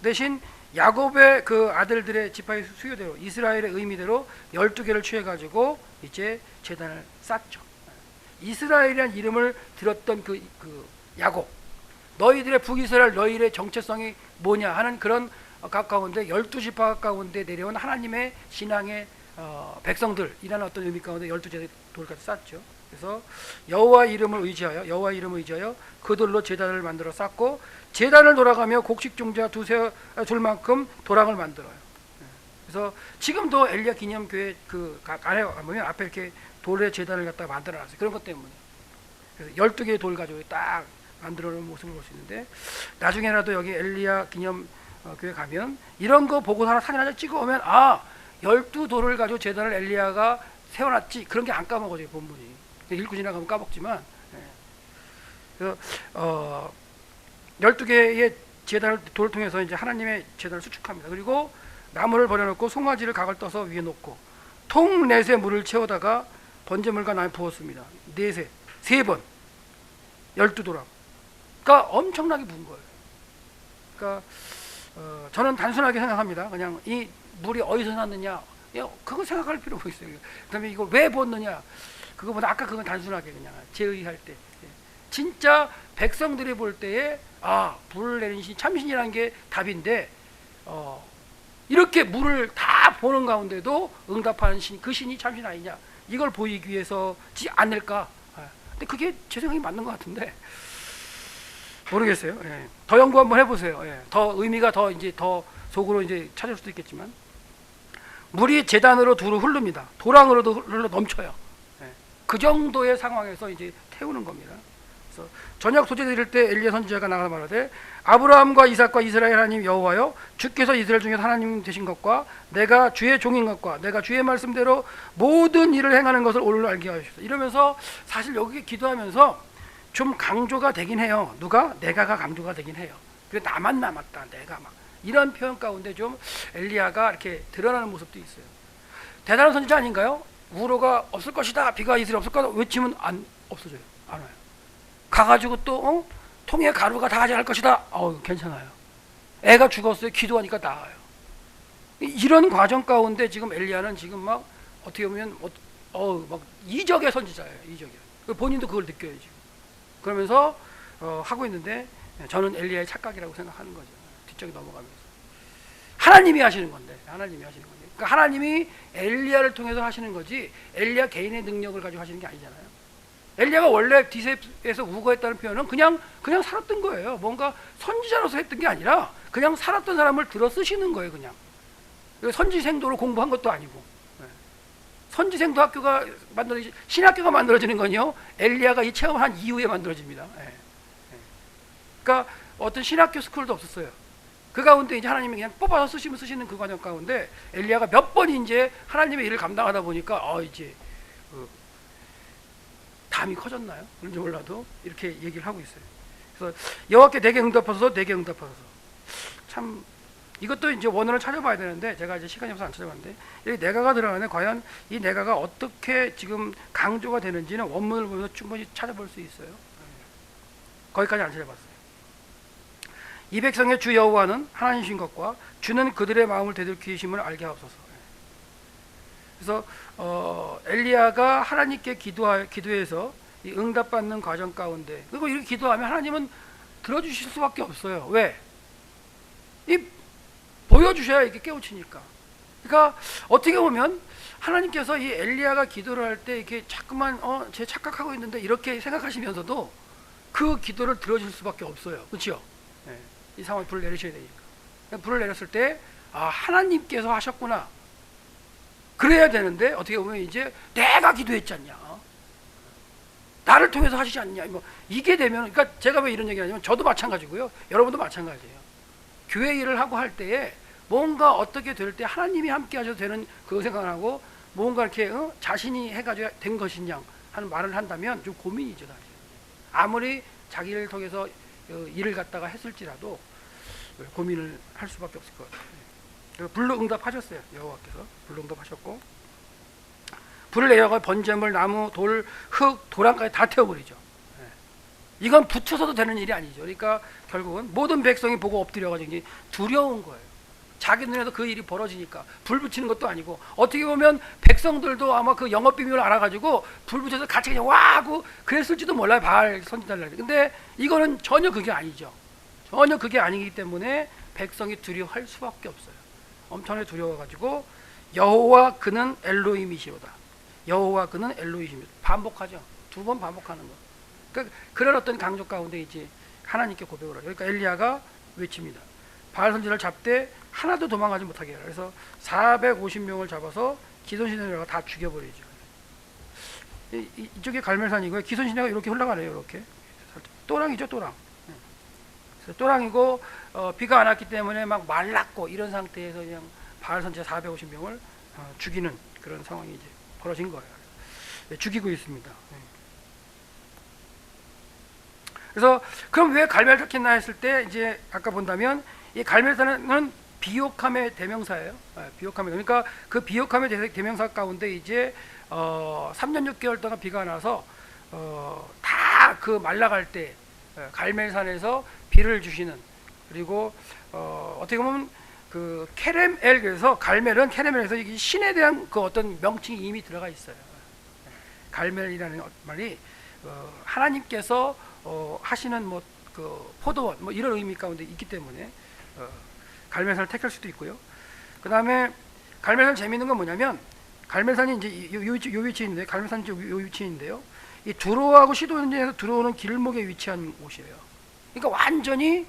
대신 야곱의 그 아들들의 지파의 수요대로 이스라엘의 의미대로 12개를 취해가지고 이제 제단을 쌓죠. 이스라엘이라는 이름을 들었던 그 야곱, 너희들의 북이스라엘 너희들의 정체성이 뭐냐 하는 그런 가운데 12지파 가운데 내려온 하나님의 신앙의 백성들이라는 어떤 의미 가운데 12제 돌까지 쌓죠. 그래서 여호와 이름을 의지하여 그 돌로 제단을 만들어 쌓고 제단을 돌아가며 곡식 종자 두세 줄만큼 도랑을 만들어요. 그래서 지금도 엘리야 기념교회 그 안에 보면 앞에 이렇게 돌의 제단을 갖다가 만들어놨어요. 그런 것 때문에. 그래서 12개의 돌 가지고 딱 만들어 놓은 모습을 볼 수 있는데 나중에라도 여기 엘리야 기념교회 가면 이런 거 보고 하나 사진 하나 찍어 오면 12돌을 가지고 제단을 엘리야가 세워놨지 그런 게 안 까먹어져요. 본문이. 읽고 지나가면 까먹지만 그래서 12개의 제단을 돌을 통해서 이제 하나님의 제단을 수축합니다. 그리고 나무를 버려놓고 송아지를 각을 떠서 위에 놓고 통넷에 물을 채우다가 번제물과 날 부었습니다. 넷에 3번 12도랑 그러니까 엄청나게 부은 거예요. 그러니까 저는 단순하게 생각합니다. 그냥 이 물이 어디서 났느냐 그거 생각할 필요가 있어요. 그 다음에 이걸 왜 부었느냐 그거보다 아까 그건 단순하게 그냥 제의할 때 진짜 백성들이 볼 때에 불을 내린 신 참신이라는 게 답인데 이렇게 물을 다 보는 가운데도 응답하는 신, 그 신이 참신 아니냐 이걸 보이기 위해서지 않을까. 근데 그게 제 생각이 맞는 것 같은데 모르겠어요. 더 연구 한번 해보세요. 더 의미가 더 이제 더 속으로 이제 찾을 수도 있겠지만 물이 제단으로 두루 흐릅니다. 도랑으로도 흘러 넘쳐요. 그 정도의 상황에서 이제 태우는 겁니다. 그래서 저녁 소재 드릴 때 엘리야 선지자가 나가서 말하되 아브라함과 이삭과 이스라엘 하나님 여호와여 주께서 이스라엘 중에 하나님 되신 것과 내가 주의 종인 것과 내가 주의 말씀대로 모든 일을 행하는 것을 오늘 알게 하시소서. 이러면서 사실 여기 기도하면서 좀 강조가 되긴 해요. 누가? 내가가 강조가 되긴 해요. 그래 나만 남았다 내가 막 이런 표현 가운데 좀 엘리야가 이렇게 드러나는 모습도 있어요. 대단한 선지자 아닌가요? 우로가 없을 것이다 비가 이슬이 없을 거다 외치면 안 없어져요. 안 와요. 가가지고 또 통에 가루가 다 가져갈 것이다. 괜찮아요. 애가 죽었어요. 기도하니까 나아요. 이런 과정 가운데 지금 엘리야는 지금 막 어떻게 보면 막 이적의 선지자예요. 이적이에요. 본인도 그걸 느껴요 지금. 그러면서 하고 있는데 저는 엘리야의 착각이라고 생각하는 거죠. 뒤쪽에 넘어가면서 하나님이 하시는 건데 그러니까 하나님이 엘리야를 통해서 하시는 거지 엘리야 개인의 능력을 가지고 하시는 게 아니잖아요. 엘리야가 원래 디셉에서 우거했다는 표현은 그냥 살았던 거예요. 뭔가 선지자로서 했던 게 아니라 그냥 살았던 사람을 들어 쓰시는 거예요. 그냥 선지생도로 공부한 것도 아니고 선지생도 학교가 신학교가 만들어지는 건요 엘리야가 이 체험을 한 이후에 만들어집니다. 그러니까 어떤 신학교 스쿨도 없었어요. 그 가운데 이제 하나님이 그냥 뽑아서 쓰시는 그 과정 가운데 엘리야가 몇 번 이제 하나님의 일을 감당하다 보니까 이제 담이 커졌나요? 그런지 몰라도 이렇게 얘기를 하고 있어요. 그래서 여호와께 내게 응답하소서 참 이것도 이제 원어를 찾아봐야 되는데 제가 이제 시간이 없어서 안 찾아봤는데 여기 내가가 들어가는데 과연 이 내가가 어떻게 지금 강조가 되는지는 원문을 보면서 충분히 찾아볼 수 있어요. 거기까지 안 찾아봤어요. 이 백성의 주 여호와는 하나님이신 것과 주는 그들의 마음을 되돌키심을 알게 하옵소서. 그래서 엘리야가 하나님께 기도해서 이 응답받는 과정 가운데, 그리고 이렇게 기도하면 하나님은 들어주실 수밖에 없어요. 왜? 이 보여주셔야 이게 깨우치니까. 그러니까 어떻게 보면 하나님께서 이 엘리야가 기도를 할 때 이렇게 자꾸만 제 착각하고 있는데 이렇게 생각하시면서도 그 기도를 들어줄 수밖에 없어요. 그렇죠? 네. 이 상황에 불을 내리셔야 되니까. 불을 내렸을 때 하나님께서 하셨구나. 그래야 되는데 어떻게 보면 이제 내가 기도했지 않냐, 나를 통해서 하시지 않냐, 뭐 이게 되면, 그러니까 제가 왜 이런 얘기 하냐면 저도 마찬가지고요, 여러분도 마찬가지예요. 교회 일을 하고 할 때에 뭔가 어떻게 될 때 하나님이 함께 하셔도 되는 그 생각을 하고 뭔가 이렇게 자신이 해가지고 된 것이냐 하는 말을 한다면 좀 고민이죠. 사실. 아무리 자기를 통해서 일을 갖다가 했을지라도 고민을 할 수밖에 없을 것 같아요. 불로 응답하셨어요. 여호와께서 불로 응답하셨고, 불을 내려가 번제물, 나무, 돌, 흙, 도랑까지 다 태워버리죠. 이건 붙여서도 되는 일이 아니죠. 그러니까 결국은 모든 백성이 보고 엎드려가지고 두려운 거예요. 자기 눈에도 그 일이 벌어지니까. 불 붙이는 것도 아니고, 어떻게 보면 백성들도 아마 그 영업 비밀을 알아가지고 불 붙여서 같이 그냥 와 하고 그랬을지도 몰라요. 바알 선지자들. 근데 이거는 전혀 그게 아니죠. 전혀 그게 아니기 때문에 백성이 두려워할 수밖에 없어요. 엄청나게 두려워가지고 여호와 그는 엘로힘이시로다. 여호와 그는 엘로힘이시로다. 반복하죠. 2번 반복하는 거. 그러니까 그런 어떤 강조 가운데 이제 하나님께 고백을 하죠. 그러니까 엘리야가 외칩니다. 바알 선지자를 잡되 하나도 도망가지 못하게 해라. 그래서 450명을 잡아서 기손시내가 다 죽여버리죠. 이쪽이 갈멜산이고요. 기손시내가 이렇게 흘러가네요. 이렇게 또랑이죠, 또랑. 또랑이고 비가 안 왔기 때문에 막 말랐고 이런 상태에서 그냥 바알 선지자 450명을 죽이는 그런 상황이 이제 벌어진 거예요. 죽이고 있습니다. 그래서 그럼 왜 갈멜산을 택했나 했을 때 이제 아까 본다면 이 갈멜산은 비옥함의 대명사예요. 비옥함의, 그러니까 그 비옥함의 대명사 가운데 이제 3년 6개월 동안 비가 나서 다 그 말라갈 때 갈멜산에서 비를 주시는, 그리고 어떻게 보면 그 케렘엘, 그래서 갈멜은 케레멜에서 신에 대한 그 어떤 명칭이 이미 들어가 있어요. 갈멜이라는 말이 하나님께서 하시는 뭐 그 포도원 뭐 이런 의미 가운데 있기 때문에 갈멜산을 택할 수도 있고요. 그 다음에 갈멜산 재미있는 건 뭐냐면, 갈멜산이 이제 요 위치인데, 갈멜산이 요 위치인데요. 이 두로하고 시돈에서 들어오는 길목에 위치한 곳이에요. 그러니까 완전히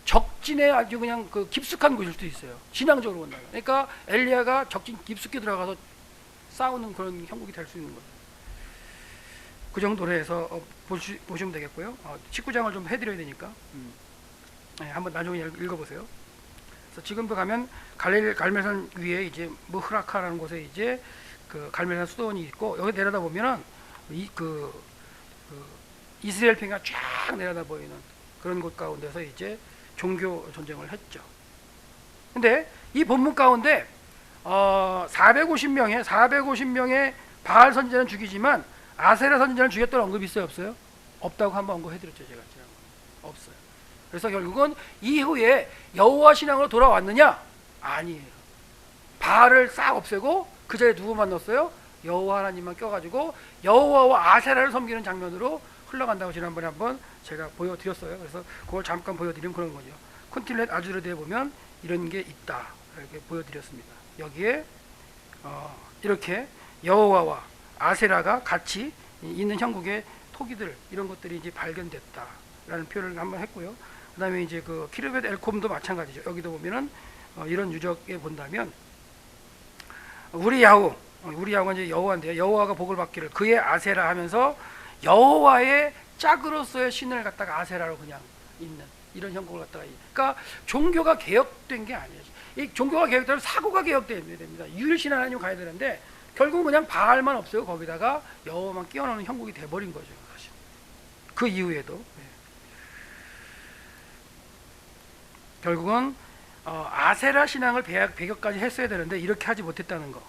적진에 아주 그냥 그 깊숙한 곳일 수도 있어요. 신앙적으로 본다면. 그러니까 엘리야가 적진 깊숙이 들어가서 싸우는 그런 형국이 될 수 있는 거예요. 그 정도로 해서 보시면 되겠고요. 19장을 좀 해드려야 되니까 한번 나중에 읽어보세요. 그래서 지금도 가면 갈멜산 위에 이제 무흐라카라는 곳에 이제 그 갈멜산 수도원이 있고, 여기 내려다 보면은 이스라엘 평야가 쫙 내려다 보이는 그런 곳 가운데서 이제 종교 전쟁을 했죠. 근데 이 본문 가운데 450명의 바알 선지자는 죽이지만 아세라 선지자는 죽였던 언급이 있어요, 없어요? 없다고 한번 언급해드렸죠, 제가. 없어요. 그래서 결국은 이후에 여호와 신앙으로 돌아왔느냐? 아니에요. 바알을 싹 없애고 그 자리에 누구만 넣었어요? 여호와 하나님만 껴가지고 여호와와 아세라를 섬기는 장면으로 흘러간다고 지난번에 한번 제가 보여드렸어요. 그래서 그걸 잠깐 보여드리면 그런 거죠. 콘틸렛 아주르드에 보면 이런 게 있다, 이렇게 보여드렸습니다. 여기에 이렇게 여호와와 아세라가 같이 있는 형국의 토기들, 이런 것들이 이제 발견됐다라는 표현을 한번 했고요. 그 다음에 이제 그 키르벳 엘콤도 마찬가지죠. 여기도 보면은 이런 유적에 본다면 우리 야후가 이제 여호와인데요. 여호와가 복을 받기를 그의 아세라 하면서 여호와의 짝으로서의 신을 갖다가 아세라로 그냥 있는 이런 형국을 갖다가, 그러니까 종교가 개혁된 게 아니에요. 이 종교가 개혁되면 사고가 개혁돼야 됩니다. 유일신 하나님 가야 되는데 결국 그냥 바알만 없어요. 거기다가 여호와만 끼워넣는 형국이 돼버린 거죠, 사실. 그 이후에도 결국은 아세라 신앙을 배격까지 했어야 되는데 이렇게 하지 못했다는 거.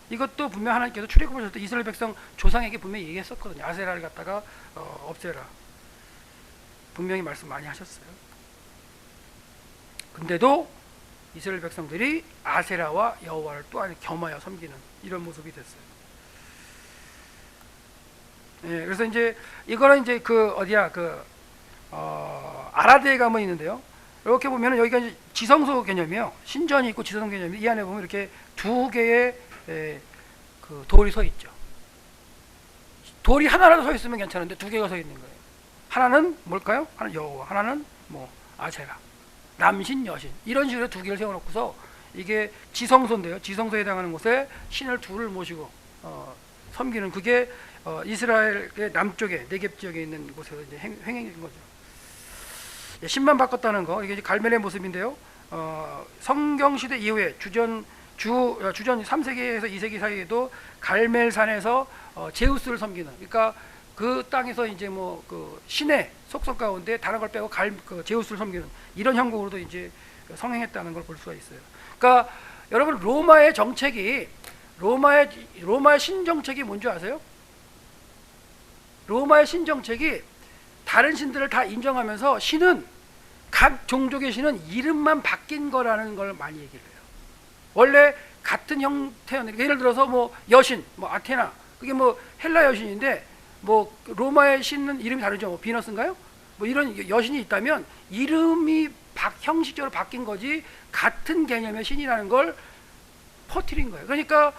이것도 분명 하나님께서 출애굽하실 때 이스라엘 백성 조상에게 분명히 얘기했었거든요. 아세라를 갖다가 없애라. 분명히 말씀 많이 하셨어요. 근데도 이스라엘 백성들이 아세라와 여호와를 또한 겸하여 섬기는 이런 모습이 됐어요. 예, 그래서 이제 이거는 이제 그 어디야 아라드에 가면 있는데요. 이렇게 보면은 여기가 이제 지성소 개념이에요. 신전이 있고 지성소 개념이 이 안에 보면 이렇게 두 개의 그 돌이 서 있죠. 돌이 하나라도 서 있으면 괜찮은데 두 개가 서 있는 거예요. 하나는 뭘까요? 하나는 여호와, 하나는 뭐 아세라, 남신, 여신 이런 식으로 두 개를 세워놓고서 이게 지성소인데요. 지성소에 해당하는 곳에 신을 둘을 모시고 섬기는 그게 이스라엘의 남쪽에 네겝 지역에 있는 곳에서 이제 횡행인 거죠. 신만 바꿨다는 거 이게 갈멜의 모습인데요. 성경 시대 이후에 주전 3세기에서 2세기 사이에도 갈멜산에서 제우스를 섬기는, 그러니까 그 땅에서 이제 뭐 그 신의 속성 가운데 다른 걸 빼고 제우스를 섬기는 이런 형국으로도 이제 성행했다는 걸 볼 수가 있어요. 그러니까 여러분 로마의 정책이 로마의 신정책이 뭔지 아세요? 로마의 신정책이 다른 신들을 다 인정하면서 신은 각 종족의 신은 이름만 바뀐 거라는 걸 많이 얘기를 해요. 원래 같은 형태였는데 예를 들어서 뭐 여신, 뭐 아테나 그게 뭐 헬라 여신인데 뭐 로마의 신은 이름이 다르죠. 뭐 비너스인가요? 뭐 이런 여신이 있다면 이름이 형식적으로 바뀐 거지 같은 개념의 신이라는 걸 퍼뜨린 거예요. 그러니까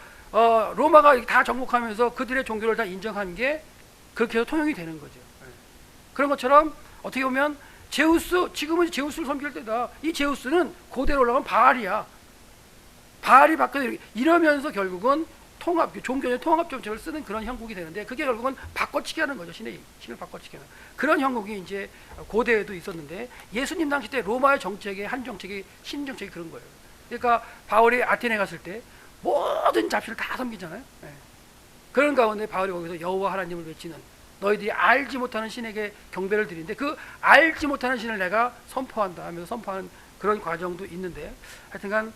로마가 다 정복하면서 그들의 종교를 다 인정한 게 그렇게 해서 통용이 되는 거죠. 그런 것처럼 어떻게 보면 제우스, 지금은 제우스를 섬길 때다. 이 제우스는 고대로 올라가면 바알이야. 바알이 바뀌어 이러면서 결국은 종교의 통합 정책을 쓰는 그런 형국이 되는데 그게 결국은 바꿔치기 하는 거죠. 신을 바꿔치기 하는 그런 형국이 이제 고대에도 있었는데 예수님 당시 때 로마의 정책의 한 정책이 신 정책이 그런 거예요. 그러니까 바울이 아테네 갔을 때 모든 잡신을 다 섬기잖아요. 네. 그런 가운데 바울이 거기서 여호와 하나님을 외치는 너희들이 알지 못하는 신에게 경배를 드리는데 그 알지 못하는 신을 내가 선포한다 하면서 선포하는 그런 과정도 있는데 하여튼간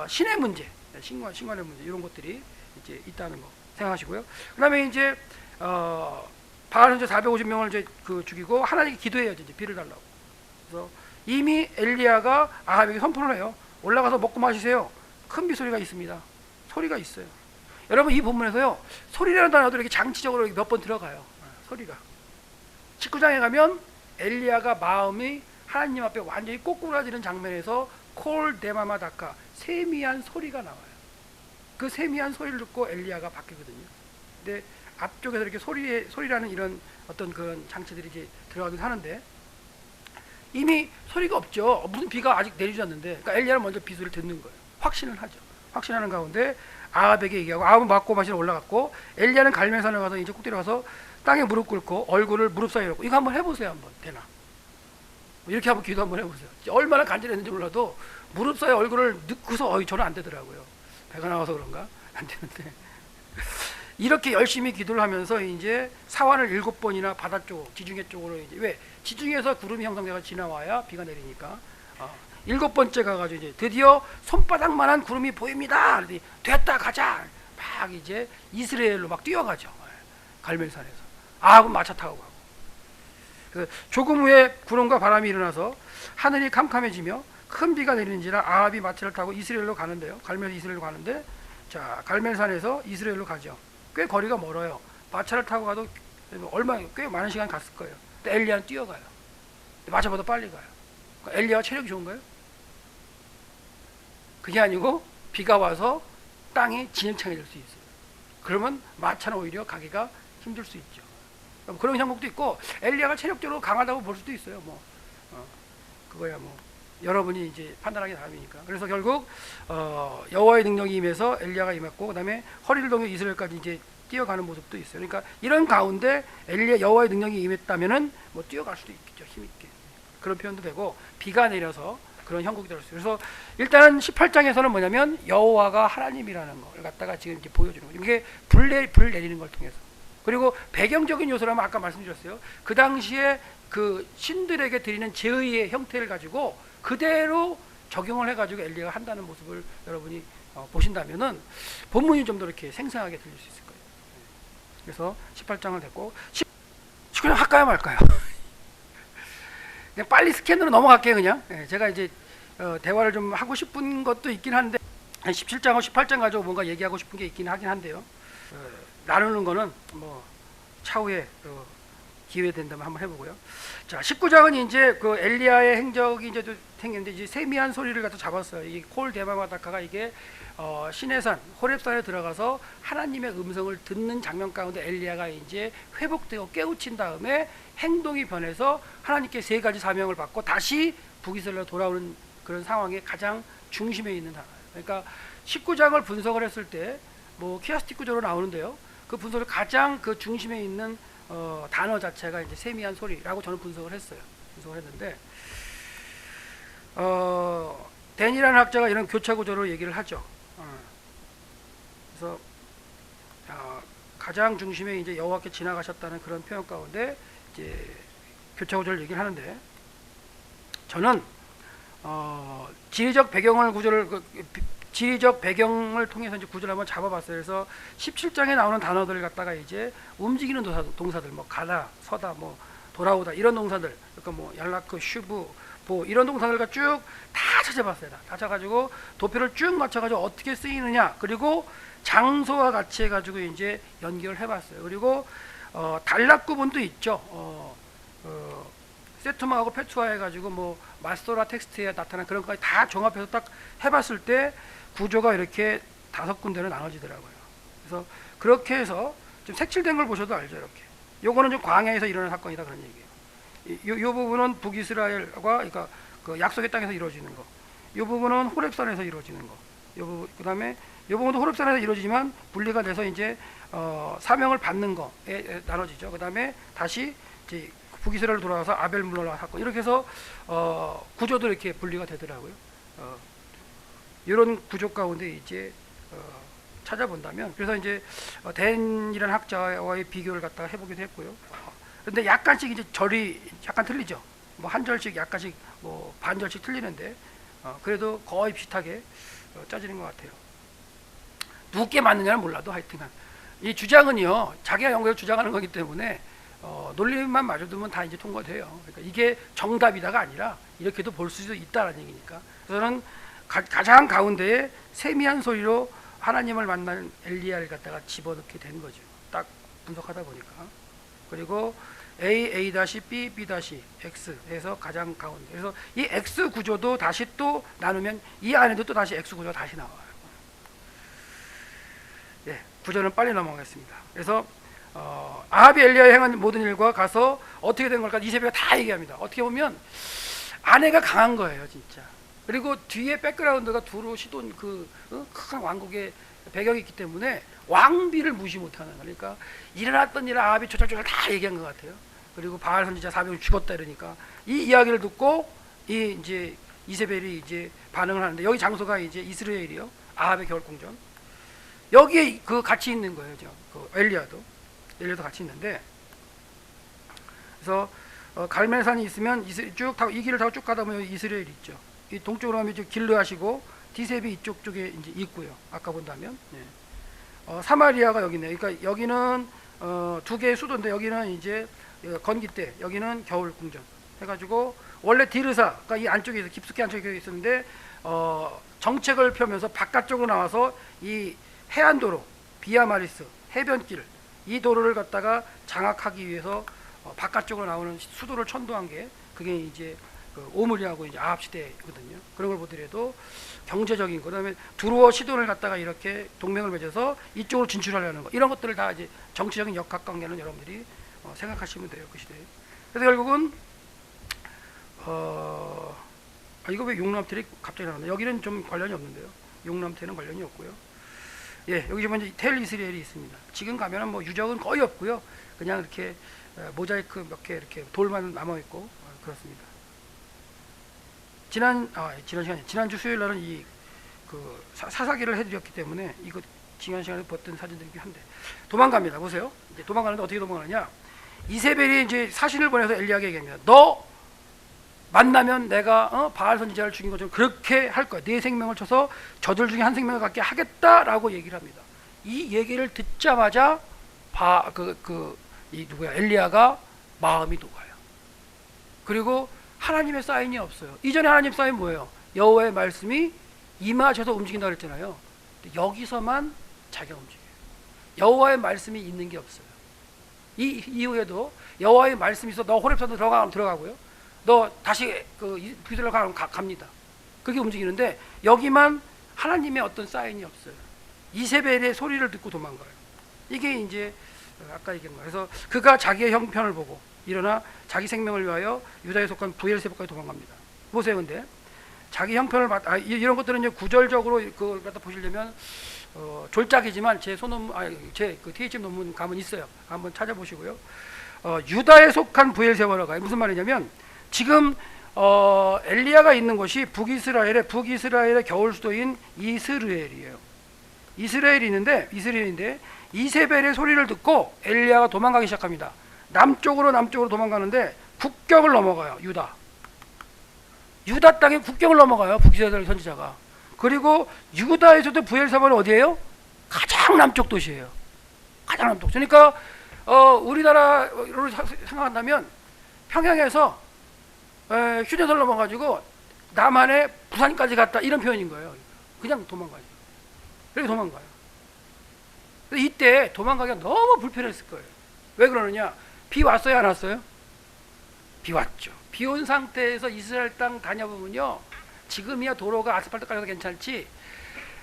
신의 문제, 신관의 문제 이런 것들이 이제 있다는 거 생각하시고요. 그다음에 이제 바알은 이제 450명을 이제 죽이고 하나님께 기도해야죠. 이제 비를 달라고. 그래서 이미 엘리야가 아합에게 선포를 해요. 올라가서 먹고 마시세요. 큰 비 소리가 있습니다. 소리가 있어요. 여러분 이 본문에서요 소리라는 단어도 이렇게 장치적으로 몇 번 들어가요. 소리가 19장에 가면 엘리야가 마음이 하나님 앞에 완전히 꼬꾸라지는 장면에서 콜 데마마다카 세미한 소리가 나와요. 그 세미한 소리를 듣고 엘리야가 바뀌거든요. 근데 앞쪽에서 이렇게 소리라는 이런 어떤 그런 장치들이 이제 들어가기도 하는데 이미 소리가 없죠. 무슨 비가 아직 내리지 않는데 그러니까 엘리야는 먼저 비 소리를 듣는 거예요. 확신을 하죠. 확신하는 가운데 아합에게 얘기하고 아합은 맞고 마시러 올라갔고 엘리야는 갈멜산에 가서 이제 꼭대기 가서 땅에 무릎 꿇고 얼굴을 무릎 사이에 놓고 이거 한번 해보세요. 한번 되나 이렇게 한번 기도 한번 해보세요. 얼마나 간절했는지 몰라도 무릎 사이에 얼굴을 넣고서 저는 안 되더라고요. 배가 나와서 그런가 안 되는데 이렇게 열심히 기도를 하면서 이제 사환을 7번이나 바다 쪽 지중해 쪽으로 이제 왜 지중해에서 구름이 형성돼서 지나와야 비가 내리니까 7번째 가가지고 이제 드디어 손바닥만한 구름이 보입니다. 그랬더니 됐다 가자. 막 이제 이스라엘로 막 뛰어가죠. 갈멜산에서 아합은 마차 타고 가고. 그래서 조금 후에 구름과 바람이 일어나서 하늘이 캄캄해지며 큰 비가 내리는지라 아합이 마차를 타고 이스라엘로 가는데요. 갈멜에서 이스라엘로 가는데 자 갈멜산에서 이스라엘로 가죠. 꽤 거리가 멀어요. 마차를 타고 가도 꽤 많은 시간 갔을 거예요. 근데 엘리야는 뛰어가요. 마차보다 빨리 가요. 그러니까 엘리야가 체력이 좋은가요? 그게 아니고 비가 와서 땅이 진흙창이 될 수 있어요. 그러면 마차는 오히려 가기가 힘들 수 있죠. 그런 형국도 있고 엘리야가 체력적으로 강하다고 볼 수도 있어요. 그거야 뭐 여러분이 이제 판단하기 나름이니까. 그래서 결국 여호와의 능력이 임해서 엘리야가 임했고 그다음에 허리를 동여 이스라엘까지 이제 뛰어가는 모습도 있어요. 그러니까 이런 가운데 여호와의 능력이 임했다면은 뭐 뛰어갈 수도 있겠죠. 힘있게 그런 표현도 되고 비가 내려서 그런 형국이 될 수 있어요. 그래서 일단 18장에서는 뭐냐면 여호와가 하나님이라는 걸 갖다가 지금 이제 보여주는 거죠. 이게 불 내리는 걸 통해서. 그리고 배경적인 요소라면 아까 말씀드렸어요. 그 당시에 그 신들에게 드리는 제의의 형태를 가지고 그대로 적용을 해가지고 엘리야가 한다는 모습을 여러분이 보신다면은 본문이 좀 더 이렇게 생생하게 들릴 수 있을 거예요. 그래서 18장을 됐고 19장 할까요 말까요? 그냥 빨리 스캔으로 넘어갈게요. 그냥 제가 이제 대화를 좀 하고 싶은 것도 있긴 한데, 한 17장하고 18장 가지고 뭔가 얘기하고 싶은 게 있긴 하긴 한데요. 나누는 거는 뭐 차후에 기회 된다면 한번 해보고요. 자, 19장은 이제 그 엘리야의 행적이 이제 생겼는데, 이제 세미한 소리를 갖다 잡았어요. 이 콜 데마바다카가 이게 시내산 호렙산에 들어가서 하나님의 음성을 듣는 장면 가운데 엘리야가 이제 회복되고 깨우친 다음에 행동이 변해서 하나님께 세 가지 사명을 받고 다시 북이스라엘로 돌아오는 그런 상황의 가장 중심에 있는 단어예요. 그러니까 19장을 분석을 했을 때 뭐 키아스틱 구조로 나오는데요. 그 분석을 가장 그 중심에 있는 단어 자체가 이제 세미한 소리라고 저는 분석을 했어요. 분석을 했는데, 댄이라는 학자가 이런 교차 구조로 얘기를 하죠. 그래서 가장 중심에 이제 여호와께 지나가셨다는 그런 표현 가운데 이제 교차 구조를 얘기를 하는데, 저는 지리적 배경을 통해서 이제 구조를 한번 잡아봤어요. 그래서 17장에 나오는 단어들을 갖다가 이제 움직이는 동사들, 뭐 가다, 서다, 뭐 돌아오다 이런 동사들, 그러니까 뭐 연락그, 슈브, 보 이런 동사들과 쭉 다 찾아봤어요. 다 찾아가지고 도표를 쭉 맞춰가지고 어떻게 쓰이느냐, 그리고 장소와 같이 해가지고 이제 연결을 해봤어요. 그리고 단락 구분도 있죠. 세투마하고 페투아 해가지고 뭐 마스토라 텍스트에 나타난 그런 것까지 다 종합해서 딱 해봤을 때 구조가 이렇게 5군데로 나눠지더라고요. 그래서 그렇게 해서 좀 색칠된 걸 보셔도 알죠. 이렇게 요거는 좀 광야에서 일어난 사건이다 그런 얘기예요. 요 부분은 북이스라엘과, 그러니까 그 약속의 땅에서 이루어지는 거, 요 부분은 호렙산에서 이루어지는 거, 요 부분, 그다음에 요 부분도 호렙산에서 이루어지지만 분리가 돼서 이제 사명을 받는 거에 나눠지죠. 그다음에 다시 이제 북이스라엘로 돌아와서 아벨 물러나 사건, 이렇게 해서 구조도 이렇게 분리가 되더라고요. 이런 구조 가운데 이제 찾아본다면, 그래서 이제 댄이라는 학자와의 비교를 갖다가 해보기도 했고요. 그런데 약간씩 이제 절이 약간 틀리죠. 뭐 한 절씩 약간씩 뭐 반 절씩 틀리는데 그래도 거의 비슷하게 짜지는 것 같아요. 누구께 맞느냐는 몰라도 하여튼간 이 주장은요, 자기가 연구해서 주장하는 거기 때문에 논리만 마저두면 다 이제 통과돼요. 그러니까 이게 정답이다가 아니라 이렇게도 볼 수도 있다라는 얘기니까. 저는 가장 가운데에 세미한 소리로 하나님을 만난 엘리야를 갖다가 집어넣게 된 거죠. 딱 분석하다 보니까. 그리고 A, A-B, B-X 해서 가장 가운데. 그래서 이 X 구조도 다시 또 나누면 이 안에도 또 다시 X 구조가 다시 나와요. 예, 구조는 빨리 넘어가겠습니다. 그래서 아합이 엘리야에 행한 모든 일과 가서 어떻게 된 걸까? 이세벨이 다 얘기합니다. 어떻게 보면 아내가 강한 거예요, 진짜. 그리고 뒤에 백그라운드가 두루 시돈 큰 왕국의 배경이 있기 때문에 왕비를 무시 못하는, 그러니까 일어났던 일을 아합이 조잘조잘 다 얘기한 것 같아요. 그리고 바알 선지자 400명 죽었다 이러니까 이 이야기를 듣고 이 이제 이세벨이 이제 반응을 하는데, 여기 장소가 이제 이스라엘이요, 아합의 겨울궁전. 여기에 그 같이 있는 거예요, 그 엘리야도 같이 있는데, 그래서 갈멜산이 있으면 쭉 타고 이 길을 타고 쭉 가다 보면 이스라엘이 있죠. 이 동쪽으로 가면 이제 길르하시고 디셉이 이쪽 쪽에 이제 있고요. 아까 본다면 사마리아가 여기 있네요. 그러니까 여기는 두 개의 수도인데, 여기는 이제 건기 때, 여기는 겨울 궁전 해가지고, 원래 디르사가 이 안쪽에 깊숙이 안쪽에 있었는데 정책을 펴면서 바깥쪽으로 나와서 이 해안도로, 비아마리스 해변길, 이 도로를 갖다가 장악하기 위해서 바깥쪽으로 나오는 수도를 천도한 게, 그게 이제 오므리하고 이제 아합 시대거든요. 그런 걸 보더라도 경제적인 거, 그다음에 두루어 시돈을 갖다가 이렇게 동맹을 맺어서 이쪽으로 진출하려는 거, 이런 것들을 다 이제 정치적인 역학관계는 여러분들이 생각하시면 돼요, 그 시대에. 그래서 결국은 이거 왜 용남텔이 갑자기 나왔나? 여기는 좀 관련이 없는데요. 용남텔은 관련이 없고요. 예, 여기 보면 이제 텔 이스라엘이 있습니다. 지금 가면은 뭐 유적은 거의 없고요. 그냥 이렇게 모자이크 몇 개 이렇게 돌만 남아 있고 그렇습니다. 지난주 수요일 날은 이 그 사사기를 해드렸기 때문에 이거 지난 시간에 봤던 사진들이긴 한데, 도망갑니다. 보세요. 이제 도망가는데 어떻게 도망가느냐? 이세벨이 이제 사신을 보내서 엘리야에게 얘기합니다. 너 만나면 내가 바알 선지자를 죽인 것처럼 그렇게 할 거야. 네 생명을 쳐서 저들 중에 한 생명을 갖게 하겠다라고 얘기를 합니다. 이 얘기를 듣자마자 이 누구야, 엘리야가 마음이 녹아요. 그리고 하나님의 사인이 없어요. 이전에 하나님 사인 뭐예요? 여호와의 말씀이 임하셔서 움직인다 그랬잖아요. 여기서만 자기가 움직여요. 여호와의 말씀이 있는 게 없어요. 이 이후에도 여호와의 말씀이 있어 너 호렙산도 들어가고요. 너 다시 그 부기스라엘 갑니다. 그게 움직이는데 여기만 하나님의 어떤 사인이 없어요. 이세벨의 소리를 듣고 도망가요. 이게 이제 아까 얘기한 거예요. 그래서 그가 자기의 형편을 보고 일어나 자기 생명을 위하여 유다에 속한 브엘세바까지 도망갑니다. 보세요. 근데 자기 형편을 이런 것들은 이제 구절적으로 그걸 갖다 보시려면 졸작이지만 제 소논문 제그 THM 논문 가면 있어요. 한번 찾아보시고요. 유다에 속한 브엘세바라가 무슨 말이냐면 지금 엘리야가 있는 곳이 북이스라엘의 겨울 수도인 이스라엘이에요. 이스라엘인데 이세벨의 소리를 듣고 엘리야가 도망가기 시작합니다. 남쪽으로 도망가는데 국경을 넘어가요. 유다 땅에 국경을 넘어가요. 북이스라엘 선지자가. 그리고 유다에서도 브엘세바는 어디예요? 가장 남쪽 도시예요. 가장 남쪽. 그러니까 우리나라로 생각한다면 평양에서 휴전선 넘어가지고 남한에 부산까지 갔다 이런 표현인 거예요. 그냥 도망가요. 이렇게 도망가요. 이때 도망가기가 너무 불편했을 거예요. 왜 그러느냐? 비 왔어요, 안 왔어요? 비 왔죠. 비 온 상태에서 이스라엘 땅 다녀보면요, 지금이야 도로가 아스팔트 깔려서 괜찮지.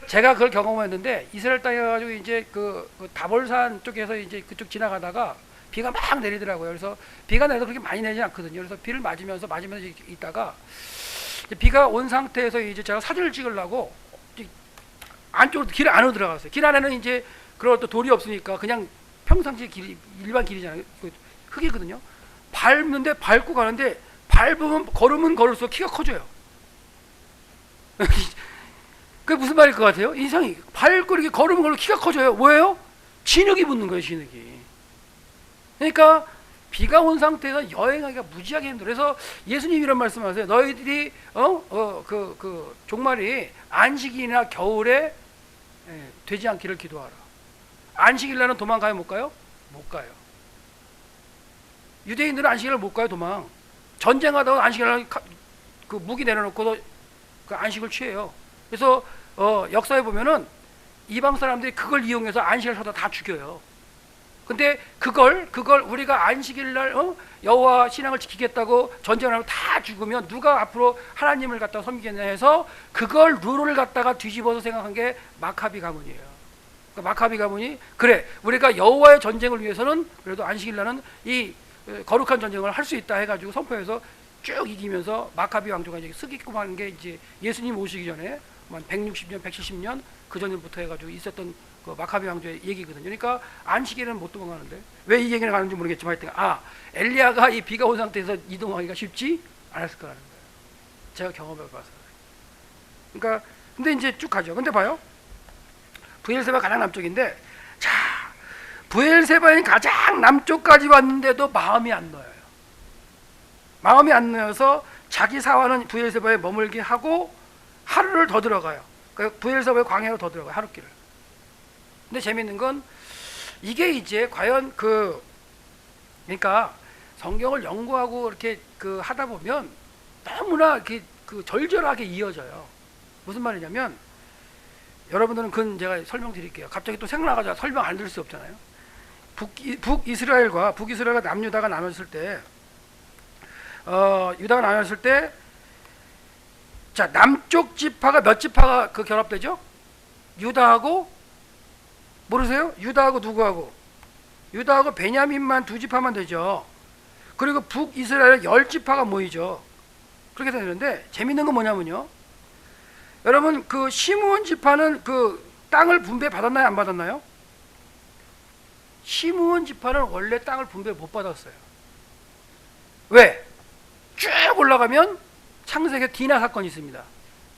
제가 그걸 경험했는데 이스라엘 땅에 가지고 이제 그 다볼산 쪽에서 이제 그쪽 지나가다가 비가 막 내리더라고요. 그래서 비가 내도 그렇게 많이 내지 않거든요. 그래서 비를 맞으면서 있다가 비가 온 상태에서 이제 제가 사진을 찍으려고 안쪽으로 길 안으로 들어갔어요. 길 안에는 이제 그런 또 돌이 없으니까 그냥 평상시 일반 길이잖아요. 흙이거든요. 밟고 가는데 걸으면 걸을수록 키가 커져요. 그게 무슨 말일 것 같아요? 인상이 밟고 이렇게 걸으면 키가 커져요. 뭐예요? 진흙이 붙는 거예요. 진흙이. 그러니까 비가 온 상태에서 여행하기가 무지하게 힘들어요. 그래서 예수님이 이런 말씀하세요. 너희들이 종말이 안식일이나 겨울에 되지 않기를 기도하라. 안식일날은 도망가요, 못 가요? 못 가요. 유대인들은 안식일날 못 가요, 도망. 전쟁하다가 안식일날 그 무기 내려놓고도 그 안식을 취해요. 그래서 역사에 보면은 이방 사람들이 그걸 이용해서 안식을 하다 다 죽여요. 근데 그걸 우리가 안식일날 여호와 신앙을 지키겠다고 전쟁하고 다 죽으면 누가 앞으로 하나님을 갖다가 섬기겠냐 해서 그걸 룰을 갖다가 뒤집어서 생각한 게 마카비 가문이에요. 그러니까 마카비 가문이 그래 우리가 여호와의 전쟁을 위해서는 그래도 안식일날은 이 거룩한 전쟁을 할 수 있다 해가지고 선포해서 쭉 이기면서 마카비 왕조가 이제 쓰기끔 하는 게 이제 예수님 오시기 전에 한 160년, 170년 그 전부터 해가지고 있었던 그 마카비 왕조의 얘기거든요. 그러니까 안식일은 못 도망가는데 왜 이 얘기를 하는지 모르겠지만 하여튼 엘리야가 이 비가 온 상태에서 이동하기가 쉽지 않았을 거라는 거예요. 제가 경험해봐서. 그러니까 근데 이제 쭉 가죠. 근데 봐요. 브엘세바 가장 남쪽인데 자 브엘세바인 가장 남쪽까지 왔는데도 마음이 안 놓여요. 마음이 안 놓여서 자기 사화는 브엘세바에 머물게 하고 하루를 더 들어가요. 그러니까 브엘세바의 광야로 더 들어가요. 하루길을. 근데 재밌는 건 이게 이제 과연 그러니까 성경을 연구하고 이렇게 하다 보면 너무나 이렇게 절절하게 이어져요. 무슨 말이냐면 여러분들은 그건 제가 설명드릴게요. 갑자기 또 생각나가지고 설명 안 드릴 수 없잖아요. 북이스라엘과 남유다가 나눴을 때 유다가 나눴을 때 자 남쪽 지파가 몇 지파가 결합되죠? 유다하고 모르세요? 유다하고 누구하고? 유다하고 베냐민만 두 지파만 되죠. 그리고 북이스라엘 10지파가 모이죠. 그렇게 되는데 재밌는 건 뭐냐면요. 여러분 시므온 지파는 땅을 분배 받았나요? 안 받았나요? 시므온 지파는 원래 땅을 분배 못 받았어요. 왜? 쭉 올라가면 창세기 디나 사건이 있습니다.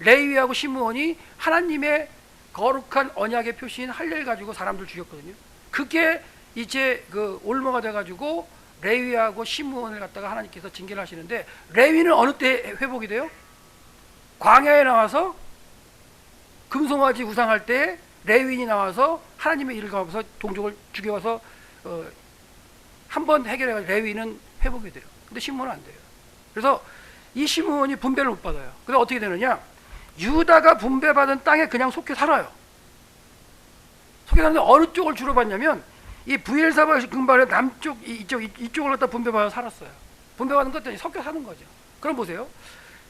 레위하고 시므온이 하나님의 거룩한 언약의 표시인 할례를 가지고 사람들 죽였거든요. 그게 이제 올무가 돼가지고 레위하고 시므온을 갖다가 하나님께서 징계를 하시는데 레위는 어느 때 회복이 돼요? 광야에 나와서 금송아지 우상할 때 레위인이 나와서 하나님의 일을 가면서 동족을 죽여와서 한번 해결해가지고 레위는 회복이 돼요. 근데 시므온은 안 돼요. 그래서 이 시므온이 분배를 못 받아요. 그래서 어떻게 되느냐? 유다가 분배받은 땅에 그냥 속해 살아요. 속해 사는데 어느 쪽을 주로 받냐면 이 브엘사바 근방의 남쪽 이쪽을 갖다 분배받아 살았어요. 분배받은 것들이 섞여 사는 거죠. 그럼 보세요.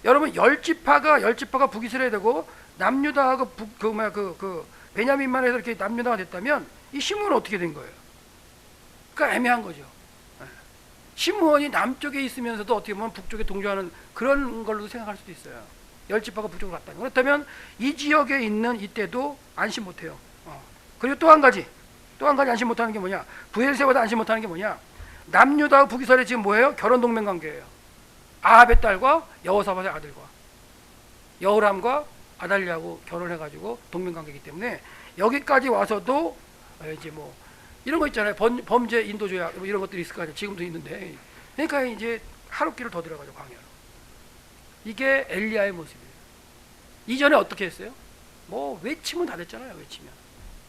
여러분 열 지파가 북이스라엘이 되고 남유다하고 베냐민만 해서 이렇게 남유다가 됐다면 이 시므온은 어떻게 된 거예요? 그러니까 애매한 거죠. 시므온이 남쪽에 있으면서도 어떻게 보면 북쪽에 동조하는 그런 걸로 생각할 수도 있어요. 열 지파가 북쪽으로 갔다니. 그렇다면 이 지역에 있는 이때도 안심 못해요. 그리고 또 한 가지 안심 못하는 게 뭐냐? 브엘세바도 안심 못하는 게 뭐냐? 남유다하고 북이스라엘이 지금 뭐예요? 결혼 동맹 관계예요. 아합의 딸과 여호사밧의 아들과 여호람과 아달리하고 결혼해가지고 동맹 관계이기 때문에 여기까지 와서도 이제 뭐 이런 거 있잖아요. 범죄 인도조약 뭐 이런 것들이 있을 거 아니에요. 지금도 있는데. 그러니까 이제 하룻길을 더 들어가죠, 광야로. 이게 엘리야의 모습이에요. 이전에 어떻게 했어요? 뭐 외치면 다 됐잖아요.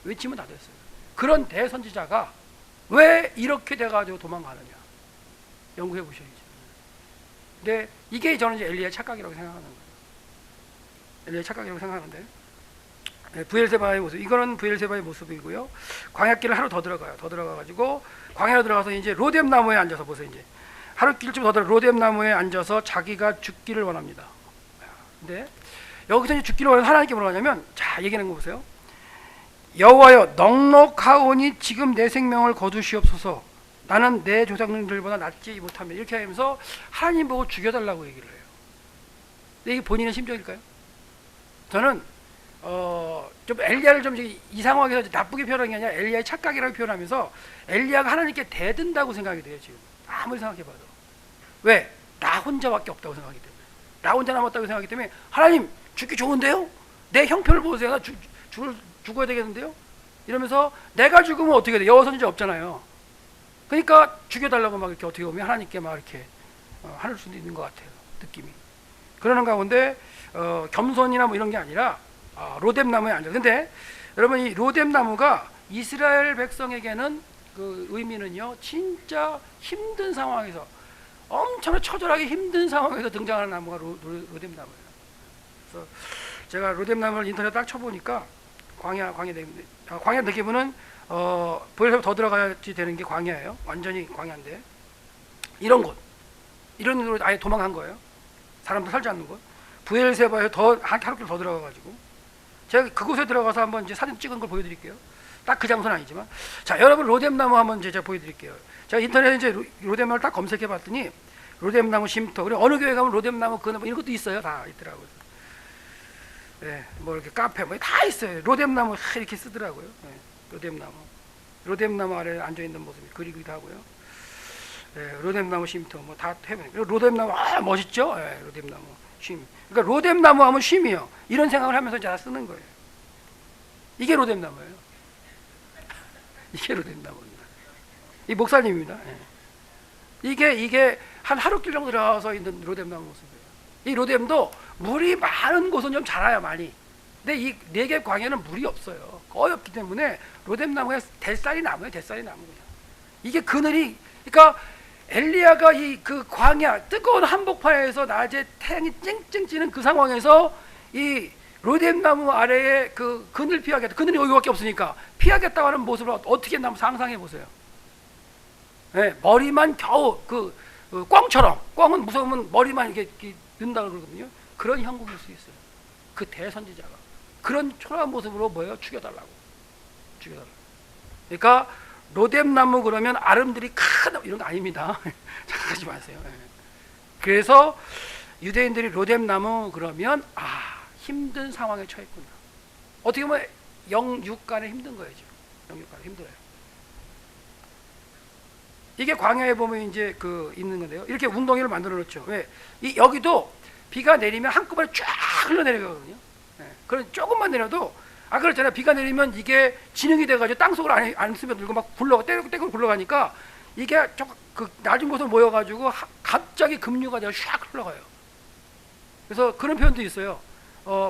외치면 다 됐어요. 그런 대선지자가 왜 이렇게 돼가지고 도망가느냐? 연구해 보셔야죠. 근데 이게 저는 이제 엘리야의 착각이라고 생각하는 거예요. 엘리야의 착각이라고 생각하는데, 브엘세바의 모습, 이거는 브엘세바의 모습이고요. 광야길을 하루 더 들어가요. 더 들어가가지고 광야로 들어가서 이제 로뎀 나무에 앉아서 보세요. 이제 하루길쯤 더 들어 로뎀 나무에 앉아서 자기가 죽기를 원합니다. 근데 여기서 이제 죽기를 원하는 하나님께 뭐라고 하냐면, 자 얘기하는 거 보세요. 여호와여, 넉넉하오니 지금 내 생명을 거두시옵소서. 나는 내 조상들보다 낫지 못하며, 이렇게 하면서 하나님 보고 죽여달라고 얘기를 해요. 근데 이게 본인의 심정일까요? 저는 좀 엘리야를 좀 이 상황에서 나쁘게 표현한 게 아니라 엘리야의 착각이라고 표현하면서 엘리야가 하나님께 대든다고 생각이 돼요. 지금 아무리 생각해봐도. 왜? 나 혼자밖에 없다고 생각하기 때문에, 나 혼자 남았다고 생각하기 때문에, 하나님 죽기 좋은데요? 내 형편을 보세요. 나 죽어야 되겠는데요? 이러면서 내가 죽으면 어떻게 돼? 여호와 선지자 없잖아요. 그러니까 죽여달라고 막 이렇게 어떻게 보면 하나님께 막 이렇게 할 수도 있는 것 같아요. 느낌이. 그러는 가운데 겸손이나 뭐 이런 게 아니라 로뎀 나무에 앉아. 근데 여러분 이 로뎀 나무가 이스라엘 백성에게는 그 의미는요, 진짜 힘든 상황에서, 엄청나게 처절하게 힘든 상황에서 등장하는 나무가 로뎀 나무예요. 그래서 제가 로뎀 나무를 인터넷 딱 쳐보니까 광야 느낌은 보일서 더 들어가야지 되는 게 광야예요. 완전히 광야인데 이런 곳으로 아예 도망간 거예요. 사람도 살지 않는 곳. 브엘세바에 하루길 더 들어가가지고, 제가 그곳에 들어가서 한번 이제 사진 찍은 걸 보여드릴게요. 딱 그 장소는 아니지만, 자 여러분 로뎀 나무 한번 이제 제가 보여드릴게요. 제가 인터넷에 이제 로뎀 나무를 딱 검색해봤더니 로뎀 나무 쉼터, 그리고 어느 교회 가면 로뎀 나무 그나무 이런 것도 있어요. 다 있더라고요. 네, 뭐 이렇게 카페 뭐 다 있어요. 로뎀 나무 이렇게 쓰더라고요. 네, 로뎀 나무 아래에 앉아 있는 모습이 그리기도 하고요. 네, 로뎀 나무 쉼터 뭐 다 해요. 로뎀 나무 멋있죠? 네, 로뎀 나무 쉼. 그러니까 로뎀 나무 하면 쉼이요. 이런 생각을 하면서 제가 쓰는 거예요. 이게 로뎀 나무예요. 이게 로뎀 나무입니다. 이 목사님입니다. 네. 이게 한 하루길 정도 들어가서 있는 로뎀 나무 모습이에요. 이 로뎀도 물이 많은 곳은 좀 자라요, 많이. 근데 이 네겝 광야는 물이 없어요. 거의 없기 때문에 로뎀 나무가 대쌀이 나무예요. 이게 그늘이, 그러니까 엘리야가 이 그 광야 뜨거운 한복판에서 낮에 태양이 쨍쨍 찌는 그 상황에서 이 로뎀 나무 아래에 그 그늘 피하겠다. 그늘이 여기밖에 없으니까 피하겠다고 하는 모습을 어떻게 한번 상상해 보세요. 네, 머리만 겨우 꽝은 무서우면 머리만 이렇게 는다 그러거든요. 그런 형국일 수 있어요. 그 대선지자가 그런 초라한 모습으로 뭐예요? 죽여달라고. 그러니까 로뎀 나무 그러면 아름드리 큰 이런 거 아닙니다. 착각하지 마세요. 그래서 유대인들이 로뎀 나무 그러면 힘든 상황에 처했구나. 어떻게 보면 영육 간에 힘든 거예요. 지금 영육 간에 힘들어요. 이게 광야에 보면 이제 있는 건데요. 이렇게 웅덩이를 만들어 놓죠. 왜? 여기도 비가 내리면 한꺼번에 쫙 흘러내려가거든요. 그럼 조금만 내려도, 그렇잖아요. 비가 내리면 이게 진흙이 돼가지고 땅속으로 안 스며들고 막 떼굴떼굴 굴러가니까 이게 낮은 곳으로 모여가지고 갑자기 급류가 되어 샥 흘러가요. 그래서 그런 표현도 있어요.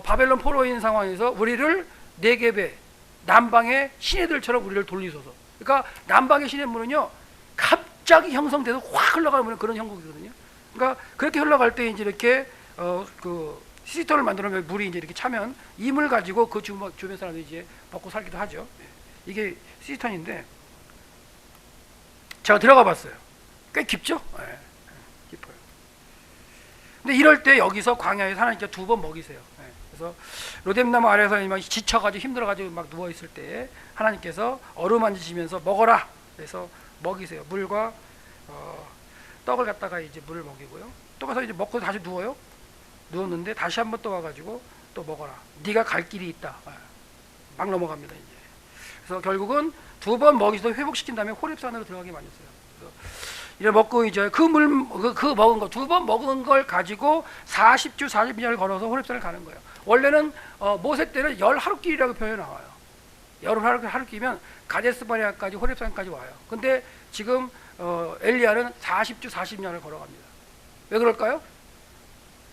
바벨론 포로인 상황에서 우리를 네겝의 남방의 시내들처럼 우리를 돌리소서. 그러니까 남방의 시내물은요, 갑자기 형성돼서 확 흘러가는 그런 형국이거든요. 그러니까 그렇게 흘러갈 때 이제 이렇게 시스템을 만들면 물이 이제 이렇게 차면 이 물 가지고 그 주변 사람들이 이제 먹고 살기도 하죠. 이게 시스템인데 제가 들어가 봤어요. 꽤 깊죠? 네, 깊어요. 근데 이럴 때 여기서 광야에서 하나님께 2번 먹이세요. 네, 그래서 로뎀나무 아래에서 지쳐가지고 힘들어가지고 막 누워 있을 때 하나님께서 어루만지시면서 먹어라. 그래서 먹이세요. 물과 떡을 갖다가 이제 물을 먹이고요. 또 가서 이제 먹고 다시 누워요. 누웠는데 다시 한번 또 와가지고 또 먹어라. 네가 갈 길이 있다. 막 넘어갑니다 이제. 그래서 결국은 2번 먹이서 회복시킨 다음에 호렙산으로 들어가게 만들었어요. 이래 먹고 이제 그 먹은 거 2번 먹은 걸 가지고 40주 40일을 걸어서 호렙산을 가는 거예요. 원래는 모세 때는 열 하루길이라고 표현이 나와요. 열 하루길이면 가데스바네아까지 호렙산까지 와요. 근데 지금 엘리야는 40주 40년을 걸어갑니다. 왜 그럴까요?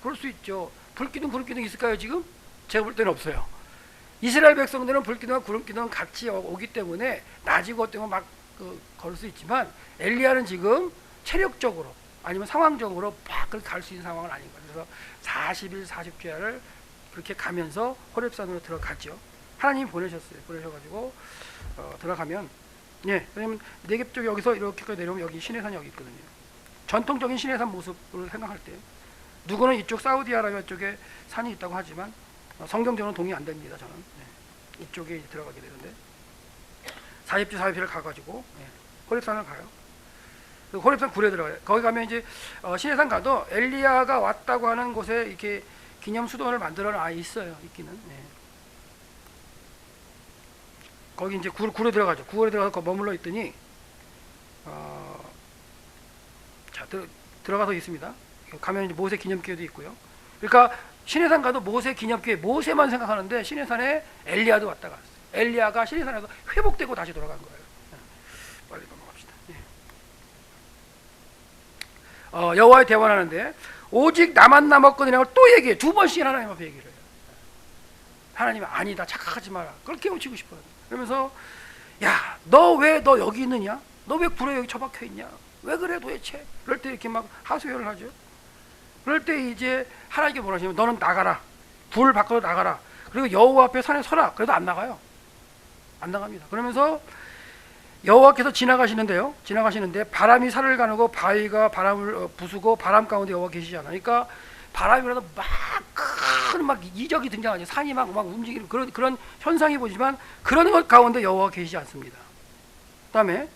그럴 수 있죠. 불기둥 구름기둥 있을까요 지금? 제가 볼 때는 없어요. 이스라엘 백성들은 불기둥과 구름기둥은 같이 오기 때문에 낮이고 때문에 막 걸을 수 있지만 엘리야는 지금 체력적으로 아니면 상황적으로 막 그렇게 갈 수 있는 상황은 아닌 거예요. 그래서 40일 40주야를 그렇게 가면서 호렙산으로 들어갔죠. 하나님이 보내셨어요. 보내셔가지고 들어가면 왜냐면 네겝 쪽에 여기서 이렇게까지 내려오면 여기 시내산이 여기 있거든요. 전통적인 시내산 모습을 생각할 때 누구는 이쪽 사우디아라비아 쪽에 산이 있다고 하지만 성경적으로는 동의 안 됩니다. 저는 이쪽에 들어가게 되는데 40주 40일을 가가지고 호렙산을 가요. 호렙산 굴에 들어가요. 거기 가면 이제 시내산 가도 엘리야가 왔다고 하는 곳에 이렇게 기념 수도원을 만들어 있어요. 있기는. 거기 이제 굴에 들어가죠. 굴에 들어가서 머물러 있더니 들어가서 있습니다. 가면 이제 모세 기념교회도 있고요. 그러니까 시내산 가도 모세 기념교회 모세만 생각하는데 시내산에 엘리야도 왔다 갔어요. 엘리야가 시내산에서 회복되고 다시 돌아간 거예요. 빨리 넘어갑시다. 여호와의 대화하는데 오직 나만 남았거든요. 또 얘기해. 2번씩 하나님 앞에 얘기를 해요. 하나님은 아니다. 착각하지 마라. 그걸 깨우치고 싶어요. 그러면서 야, 너 여기 있느냐? 너 왜 굴에 여기 처박혀 있냐? 왜 그래 도대체? 그럴 때 이렇게 막 하소연을 하죠. 그럴 때 이제 하나님께 뭐라 하시면 너는 나가라. 불 밖으로 나가라. 그리고 여호와 앞에 산에 서라. 그래도 안 나가요. 안 나갑니다. 그러면서 여호와께서 지나가시는데 바람이 산을 가누고 바위가 바람을 부수고 바람 가운데 여호와 계시지 않아. 그러니까 바람이 불어서 막 이적이 등장하죠. 산이 막 움직이는 그런 현상이 보이지만 그런 것 가운데 여호와가 계시지 않습니다. 그다음에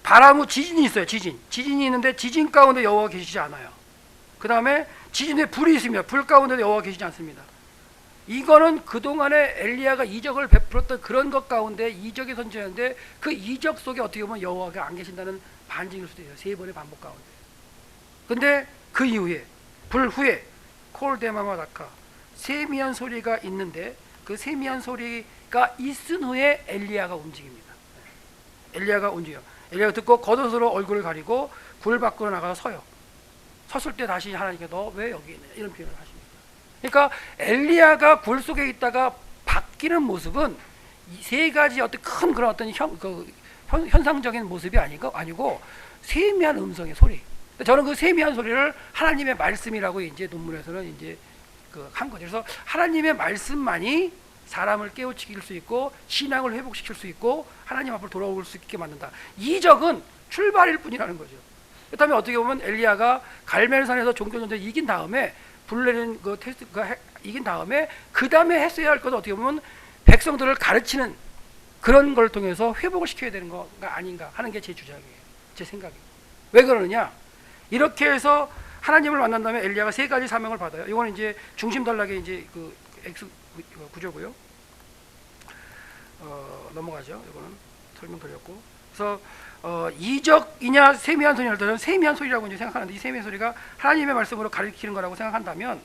바람 후 지진이 있어요. 지진이 있는데 지진 가운데 여호와가 계시지 않아요. 그 다음에 지진에 불이 있습니다. 불 가운데 여호와가 계시지 않습니다. 이거는 그동안에 엘리야가 이적을 베풀었던 그런 것 가운데 이적이 선지하는데 그 이적 속에 어떻게 보면 여호와가 안 계신다는 반증일 수도 있어요. 3번의 반복 가운데. 근데 그 이후에 불 후에 콜데마마 다카 세미한 소리가 있는데 그 세미한 소리가 있은 후에 엘리야가 움직입니다. 엘리야가 움직여요. 엘리야가 듣고 겉옷으로 얼굴을 가리고 굴 밖으로 나가서 서요. 섰을 때 다시 하나님께 너 왜 여기 있느냐 이런 표현을 하십니다. 그러니까 엘리야가 굴 속에 있다가 바뀌는 모습은 이 3가지 어떤 큰 그런 어떤 현상적인 모습이 아니고 세미한 음성의 소리. 저는 그 세미한 소리를 하나님의 말씀이라고 이제 논문에서는 이제 한 거죠. 그래서 하나님의 말씀만이 사람을 깨우치길 수 있고 신앙을 회복시킬 수 있고 하나님 앞으로 돌아올 수 있게 만든다. 이적은 출발일 뿐이라는 거죠. 그다음에 어떻게 보면 엘리야가 갈멜산에서 종교전쟁 이긴 다음에 불내는 그 테스트가 이긴 다음에 그 다음에 했어야 할 것은 어떻게 보면 백성들을 가르치는 그런 걸 통해서 회복을 시켜야 되는 거가 아닌가 하는 게 제 주장이에요. 제 생각이에요. 왜 그러느냐? 이렇게 해서 하나님을 만난 다음에 엘리야가 3가지 사명을 받아요. 이거는 이제 중심 단락의 이제 그 X 구조고요. 넘어가죠. 이거는 설명드렸고. 그래서 이적이냐 세미한 소리냐 할 때는 세미한 소리라고 이제 생각하는데 이 세미한 소리가 하나님의 말씀으로 가르치는 거라고 생각한다면